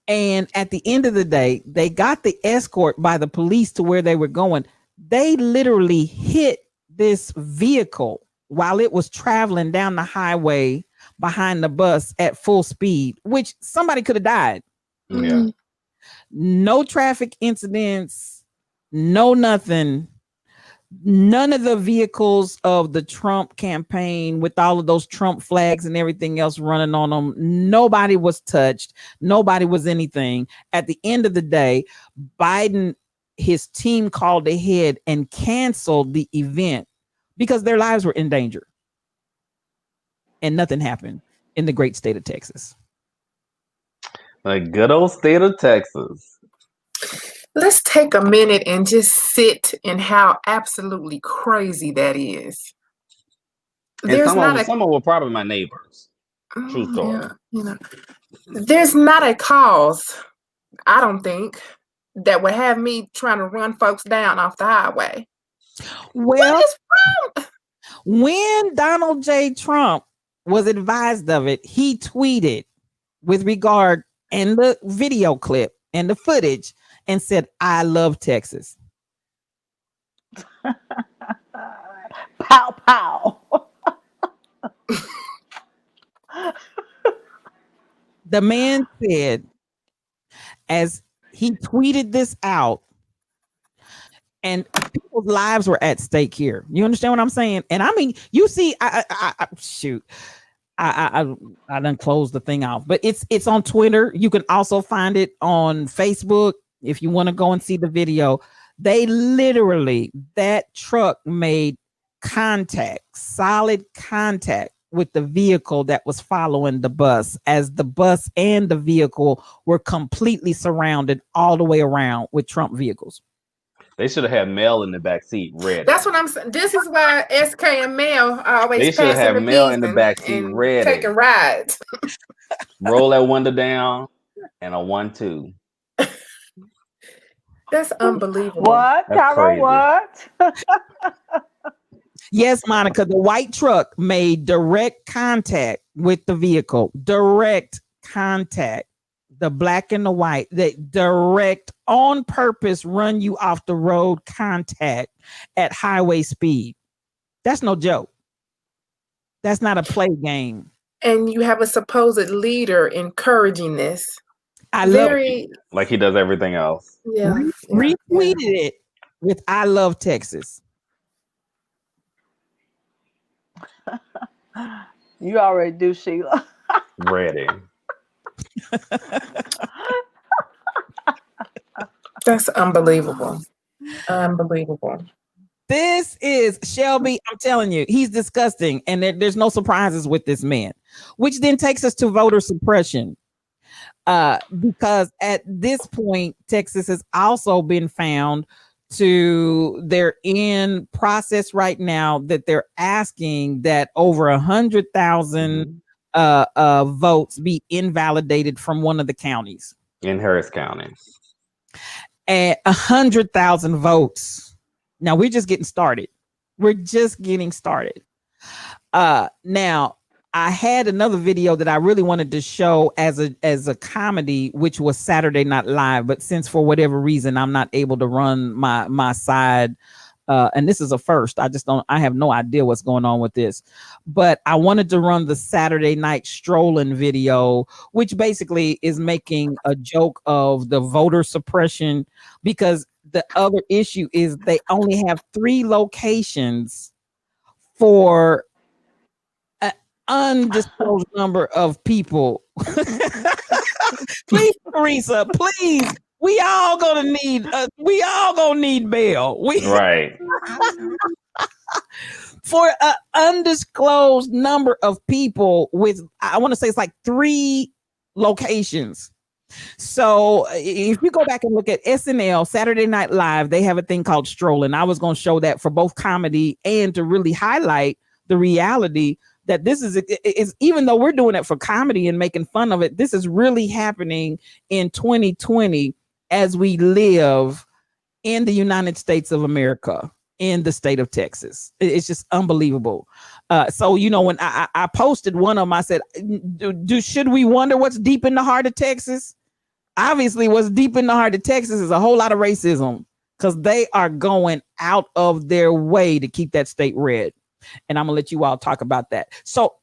And at the end of the day, they got the escort by the police to where they were going. They literally hit this vehicle while it was traveling down the highway behind the bus at full speed, which somebody could have died. Yeah. No traffic incidents, no nothing. None of the vehicles of the Trump campaign with all of those Trump flags and everything else running on them, nobody was touched. Nobody was anything. At the end of the day, Biden, his team called ahead and canceled the event because their lives were in danger. And nothing happened in the great state of Texas. The good old state of Texas. Let's take a minute and just sit in how absolutely crazy that is. And some were probably my neighbors. True story. Yeah, there's not a cause, I don't think, that would have me trying to run folks down off the highway. Well, what is wrong? When Donald J. Trump was advised of it, he tweeted with regard and the video clip and the footage and said, "I love Texas." Pow, pow. The man said, as he tweeted this out, and people's lives were at stake here. You understand what I'm saying? And I mean, you see, shoot. I done closed the thing off, but it's on Twitter. You can also find it on Facebook if you want to go and see the video. They literally, that truck made contact, solid contact with the vehicle that was following the bus, as the bus and the vehicle were completely surrounded all the way around with Trump vehicles. They should have had Mel in the back seat ready. That's what I'm saying. This is why SK and Mel are always They should have passing had the Mel peas in the and- back seat and ready. taking rides. Roll that window down and a 1-2. That's unbelievable. What, That's Tyrone? crazy. What? Yes, Monica, the white truck made direct contact with the vehicle. Direct contact. The black and the white, that direct, on purpose, run you off the road contact at highway speed. That's no joke. That's not a play game. And you have a supposed leader encouraging this. I love Very, Like he does everything else. yeah. retweeted it with "I love Texas." You already do, Sheila. Ready. That's unbelievable. Unbelievable. This is Shelby. I'm telling you, he's disgusting, and there's no surprises with this man. Which then takes us to voter suppression, because at this point, Texas has also been found to, they're in process right now that they're asking that over 100,000 votes be invalidated from one of the counties In Harris County. and 100,000 votes. Now we're just getting started. We're just getting started. Now I had another video that I really wanted to show as a comedy, which was Saturday Night Live, but since for whatever reason I'm not able to run my side, and this is a first. I have no idea what's going on with this, but I wanted to run the Saturday Night Strolling video, which basically is making a joke of the voter suppression, because the other issue is they only have 3 locations for an undisclosed number of people. Please, Teresa, please. We all gonna need bail. Right. For an undisclosed number of people with, I want to say it's like 3 locations. So if you go back and look at SNL, Saturday Night Live, they have a thing called Strolling. I was going to show that for both comedy and to really highlight the reality that this is, even though we're doing it for comedy and making fun of it, this is really happening in 2020 as we live in the United States of America, in the state of Texas. It's just unbelievable. So, you know, when I posted one of them, I said, should we wonder what's deep in the heart of Texas? Obviously, what's deep in the heart of Texas is a whole lot of racism, because they are going out of their way to keep that state red. And I'm gonna let you all talk about that. So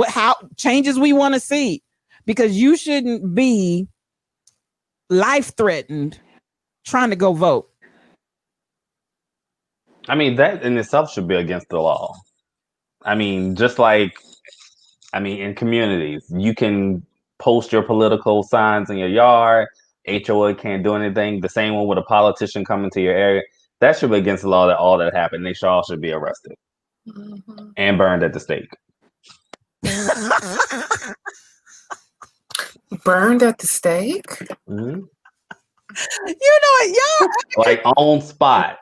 how changes we want to see, because you shouldn't be life threatened trying to go vote. I mean, that in itself should be against the law. I mean, just like, in communities, you can post your political signs in your yard. HOA can't do anything. The same one with a politician coming to your area. That should be against the law, that all that happened. They all should be arrested and burned at the stake. Burned at the stake? Mm-hmm. You know what, y'all? Like on spot.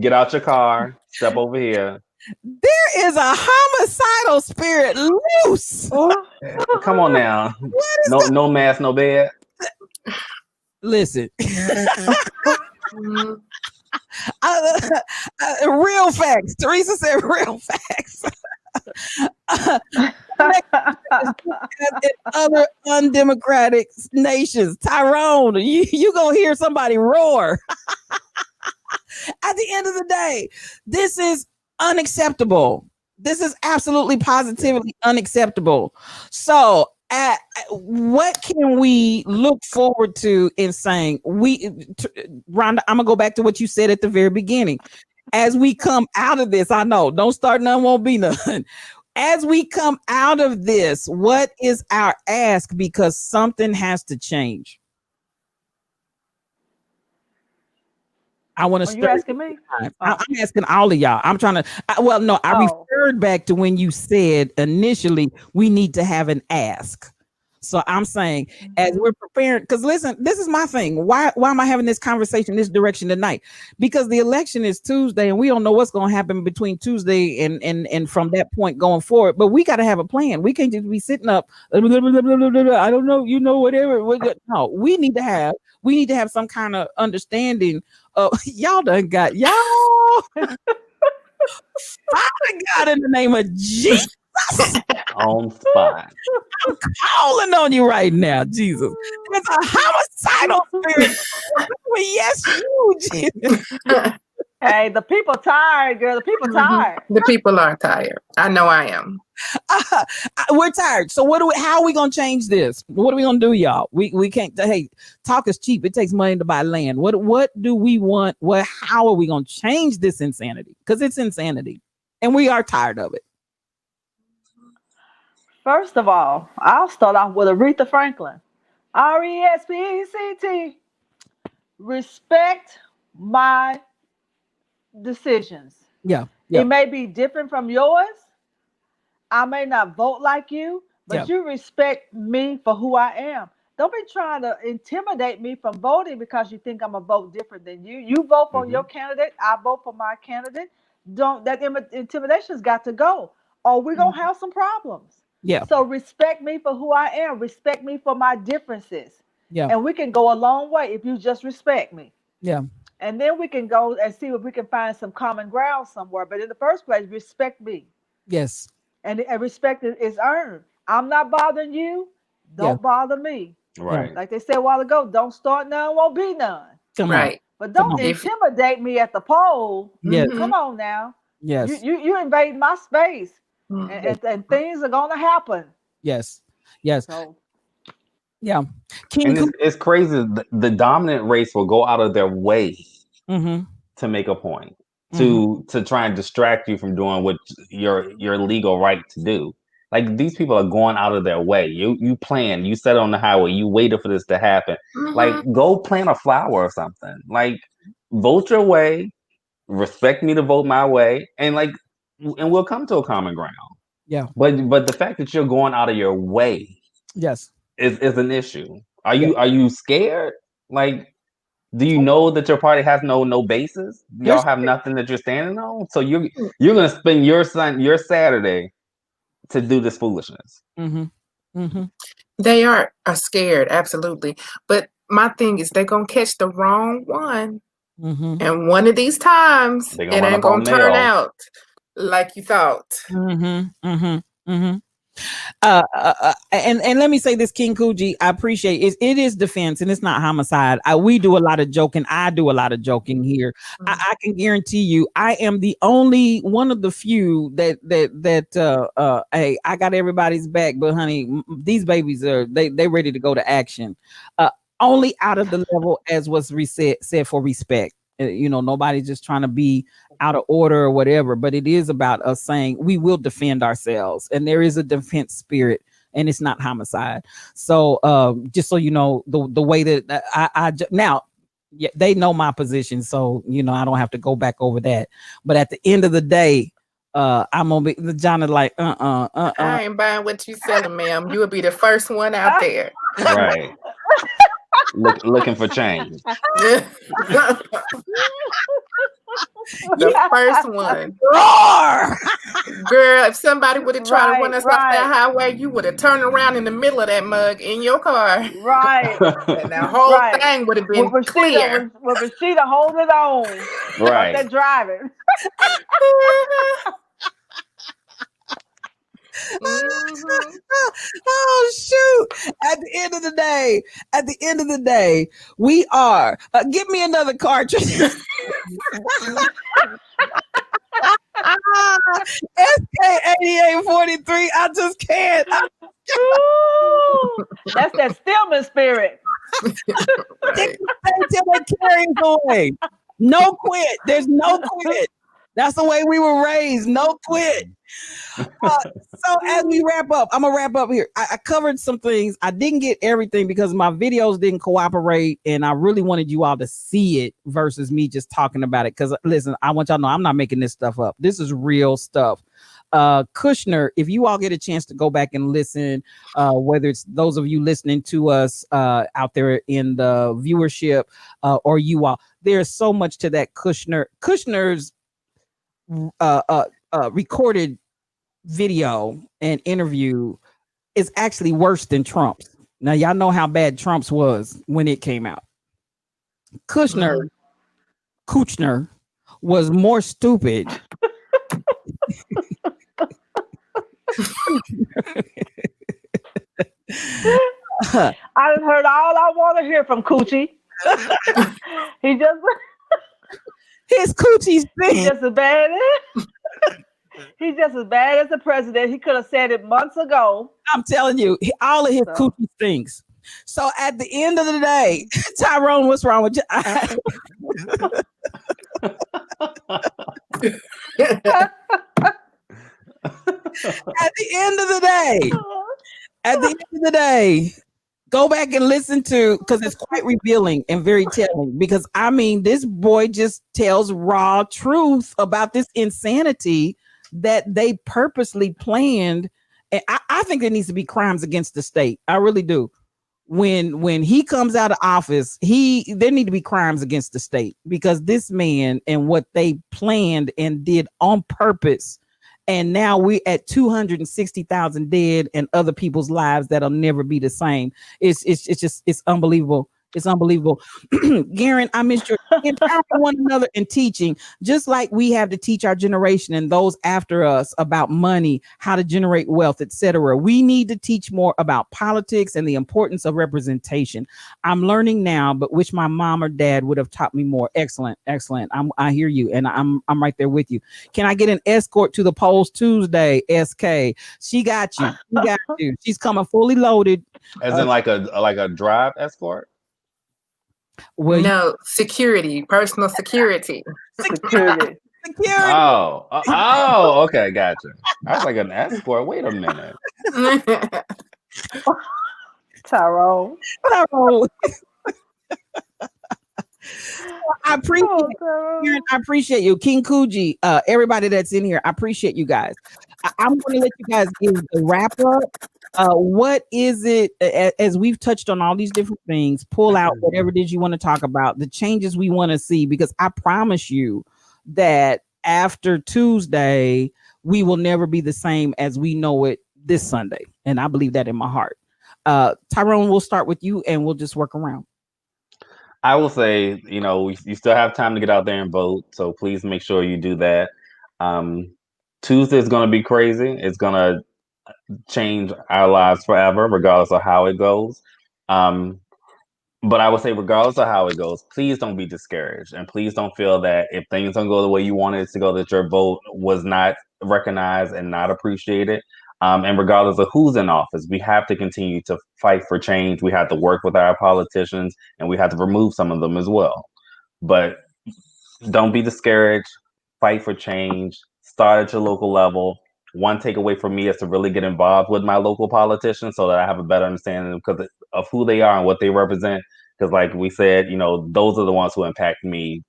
Get out your car, step over here. There is a homicidal spirit loose. Come on now. No mask, no bed. Listen. Real facts. Teresa said real facts. In other undemocratic nations, Tyrone, you gonna hear somebody roar. At the end of the day, this is unacceptable. This is absolutely positively unacceptable. So what can we look forward to in saying Rhonda, I'm gonna go back to what you said at the very beginning. As we come out of this, I know, don't start none, won't be none. As we come out of this, what is our ask? Because something has to change. I want to Are you start. asking me? I'm asking all of y'all. I'm trying to. I referred back to when you said initially we need to have an ask. So I'm saying, as we're preparing, because listen, this is my thing. Why am I having this conversation this direction tonight? Because the election is Tuesday, and we don't know what's going to happen between Tuesday and from that point going forward. But we got to have a plan. We can't just be sitting up. I don't know, whatever. No, we need to have some kind of understanding of y'all done got y'all. Father God, in the name of Jesus. On spot. I'm calling on you right now, Jesus. It's a homicidal spirit. Yes, you, Jesus. Hey, the people tired, girl. The people tired. The people are tired. I know I am. We're tired. So how are we gonna change this? What are we gonna do, y'all? We can't. Hey, talk is cheap. It takes money to buy land. What do we want? How are we gonna change this insanity? Because it's insanity, and we are tired of it. First of all, I'll start off with Aretha Franklin. RESPECT. Respect my decisions. Yeah. It may be different from yours. I may not vote like you, but you respect me for who I am. Don't be trying to intimidate me from voting because you think I'm gonna vote different than you. You vote for your candidate, I vote for my candidate. That intimidation's got to go, or we're gonna have some problems. Yeah. So respect me for who I am. Respect me for my differences. Yeah. And we can go a long way if you just respect me. Yeah. And then we can go and see if we can find some common ground somewhere. But in the first place, respect me. Yes. And respect is earned. I'm not bothering you. Don't bother me. Right. Like they said a while ago, don't start none, won't be none. Come right. on. But don't intimidate me at the poll. Yes. Come on now. Yes. You invade my space. And things are gonna happen. Yes. Yes. So, yeah. And it's crazy. The dominant race will go out of their way to make a point, to try and distract you from doing what your legal right to do. Like, these people are going out of their way. You plan, you set on the highway, you waited for this to happen. Like, go plant a flower or something. Like, vote your way, respect me to vote my way, and we'll come to a common ground. Yeah. But the fact that you're going out of your way, yes, is an issue. Are you scared? Like, do you know that your party has no basis? Y'all have nothing that you're standing on. So you're gonna spend your Saturday to do this foolishness. They are scared, absolutely. But my thing is, they're gonna catch the wrong one, and one of these times it ain't gonna turn out like you thought. And let me say this, King Kuji, I appreciate it. It is defense and it's not homicide. We do a lot of joking. I do a lot of joking here. I can guarantee you, I am the only one of the few that hey, I got everybody's back, but honey, these babies they ready to go to action. Only out of the level as was said for respect. Nobody's just trying to be out of order or whatever, but it is about us saying we will defend ourselves, and there is a defense spirit, and it's not homicide. So just so you know, the way that I now, they know my position, so I don't have to go back over that. But at the end of the day, I'm gonna be John is like I ain't buying what you selling, ma'am. You would be the first one out there. Right. Looking for change. The first one. Roar! Girl, if somebody would have tried to run us off that highway, you would have turned around in the middle of that mug in your car. Right. And the whole thing would have been clear. With Rashida holding on. Right. They're driving. Oh shoot. At the end of the day, we are give me another cartridge. SK8843. I just can't. Ooh, that's that Stillman spirit. Right. Till it carries away. No quit. There's no quit. That's the way we were raised. No quit. So as we wrap up, I'm gonna wrap up here. I covered some things. I didn't get everything because my videos didn't cooperate, and I really wanted you all to see it versus me just talking about it. Because listen, I want y'all to know I'm not making this stuff up. This is real stuff. Kushner, if you all get a chance to go back and listen, whether it's those of you listening to us out there in the viewership or you all, there's so much to that Kushner's recorded video and interview is actually worse than Trump's. Now y'all know how bad Trump's was when it came out. Kushner was more stupid. I done heard all I want to hear from Coochie. He just His coochie's he's big. just as bad as he's just as bad as the president. He could have said it months ago. I'm telling you, all of his So. coochie stinks. So at the end of the day, Tyrone, what's wrong with you? At the end of the day, go back and listen to, because it's quite revealing and very telling. Because I mean, this boy just tells raw truth about this insanity that they purposely planned. And I think there needs to be crimes against the state. I really do. When he comes out of office, there need to be crimes against the state, because this man and what they planned and did on purpose. And now we're at 260,000 dead and other people's lives that'll never be the same. It's unbelievable. It's unbelievable. Garen, I missed your empowering one another in teaching, just like we have to teach our generation and those after us about money, how to generate wealth, etc. We need to teach more about politics and the importance of representation. I'm learning now, but wish my mom or dad would have taught me more. Excellent, excellent. I hear you, and I'm right there with you. Can I get an escort to the polls Tuesday? SK, she got you. She got you. She's coming fully loaded. As in like a drive escort? Well, No, security, personal security. Security. security. Oh, okay, gotcha. I was like, an escort. Wait a minute. Tyrone. Tyrone. I appreciate Tyrone. I appreciate you, King Coogee, everybody that's in here. I appreciate you guys. I'm going to let you guys give the wrap up. What is it, as we've touched on all these different things, pull out whatever it is you want to talk about, the changes we want to see, because I promise you that after Tuesday, we will never be the same as we know it this Sunday. And I believe that in my heart. Tyrone, we'll start with you and we'll just work around. I will say, you still have time to get out there and vote, so please make sure you do that. Tuesday is going to be crazy. It's going to change our lives forever, regardless of how it goes. But I would say, regardless of how it goes, please don't be discouraged, and please don't feel that if things don't go the way you wanted it to go, that your vote was not recognized and not appreciated. And regardless of who's in office, we have to continue to fight for change. We have to work with our politicians, and we have to remove some of them as well. But don't be discouraged. Fight for change. Start at your local level. One takeaway from me is to really get involved with my local politicians so that I have a better understanding of who they are and what they represent. Because like we said, those are the ones who impact me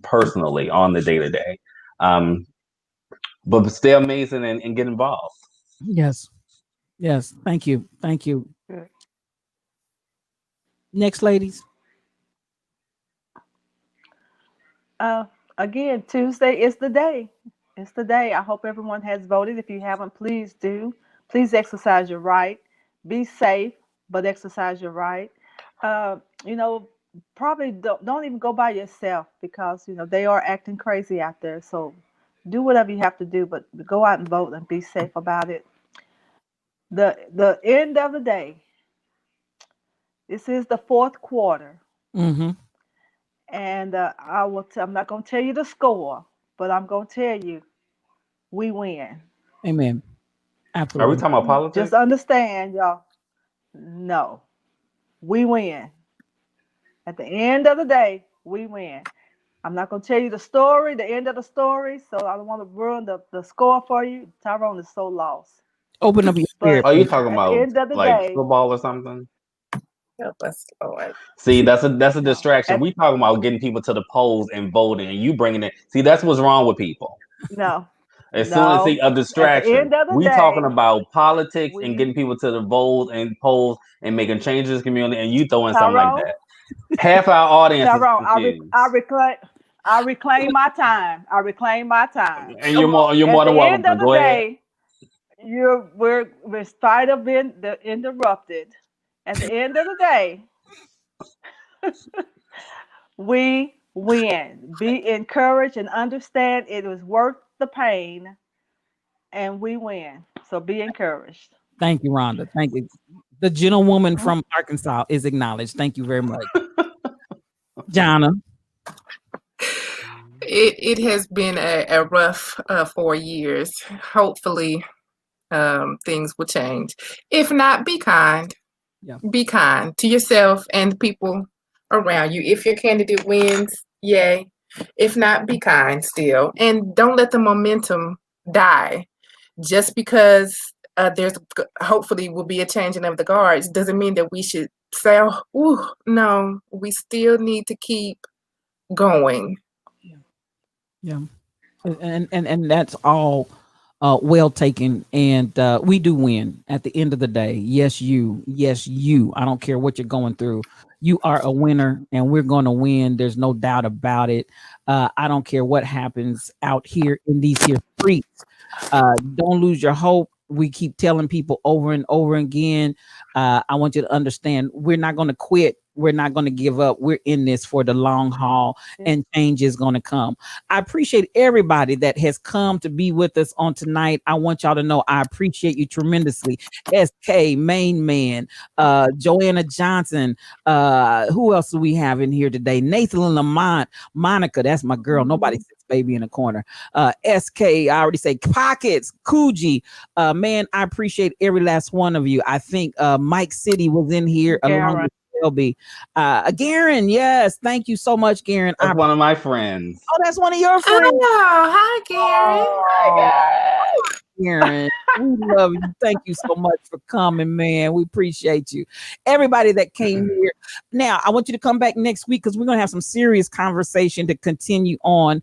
personally on the day-to-day. But stay amazing and get involved. Yes. Thank you. Next, ladies. Again, Tuesday is the day. It's the day. I hope everyone has voted. If you haven't, please do. Please exercise your right. Be safe, but exercise your right. Probably don't even go by yourself, because they are acting crazy out there. So do whatever you have to do, but go out and vote and be safe about it. The end of the day. This is the fourth quarter. Mm-hmm. And I'm not going to tell you the score, but I'm going to tell you we win. Amen. Are we Absolutely. talking about politics? Just understand, y'all. No, we win. At the end of the day, we win. I'm not going to tell you the story, the end of the story, so I don't want to ruin the score for you. Tyrone is so lost. Open up your spirit. But Are you talking at the about end of the like day, football or something? Help us, Lord. See, that's a no. distraction. We talking about getting people to the polls and voting, and you bringing it. See, that's what's wrong with people. No, As soon as see no. a At the distraction, end of the we talking day, about politics and we getting people to the vote and polls and making changes in the community, and you throwing something like Tyrone, that. Half our audience is Tyrone, confused, I reclaim my time. I reclaim my time. and you're At more the than welcome end to of the go ahead. day, we're spite of being interrupted. At the end of the day, we win. Be encouraged and understand it was worth the pain, and we win. So be encouraged. Thank you, Rhonda. Thank you. The gentlewoman from Arkansas is acknowledged. Thank you very much. Jana. It has been a rough 4 years. Hopefully, things will change. If not, be kind. Yeah. Be kind to yourself and the people around you. If your candidate wins, yay. If not, be kind still. And don't let the momentum die. Just because hopefully will be a changing of the guards doesn't mean that we should say, oh, no, we still need to keep going. Yeah. And that's all well taken. And we do win at the end of the day. Yes, you. I don't care what you're going through. You are a winner, and we're going to win. There's no doubt about it. I don't care what happens out here in these here streets. Don't lose your hope. We keep telling people over and over again. I want you to understand, we're not going to quit. We're not going to give up. We're in this for the long haul, and change is going to come. I appreciate everybody that has come to be with us on tonight. I want y'all to know I appreciate you tremendously. SK, Main Man, Joanna Johnson. Who else do we have in here today? Nathan Lamont, Monica, that's my girl. Nobody sits baby in the corner. SK, I already say Pockets, Coogee. Man, I appreciate every last one of you. I think Mike City was in here along with Shelby. Garen, yes, thank you so much, Garen. That's one of my friends. Oh, that's one of your friends. Oh, hi, Gary. Oh, Garen, we love you. Thank you so much for coming, man. We appreciate you. Everybody that came here. Now, I want you to come back next week because we're going to have some serious conversation to continue on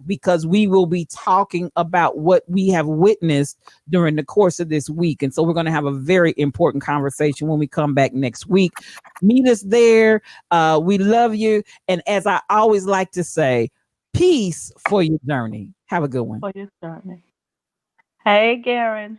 because we will be talking about what we have witnessed during the course of this week. And so we're going to have a very important conversation when we come back next week. Meet us there. We love you. And as I always like to say, peace for your journey. Have a good one. For your journey. Hey, Garen.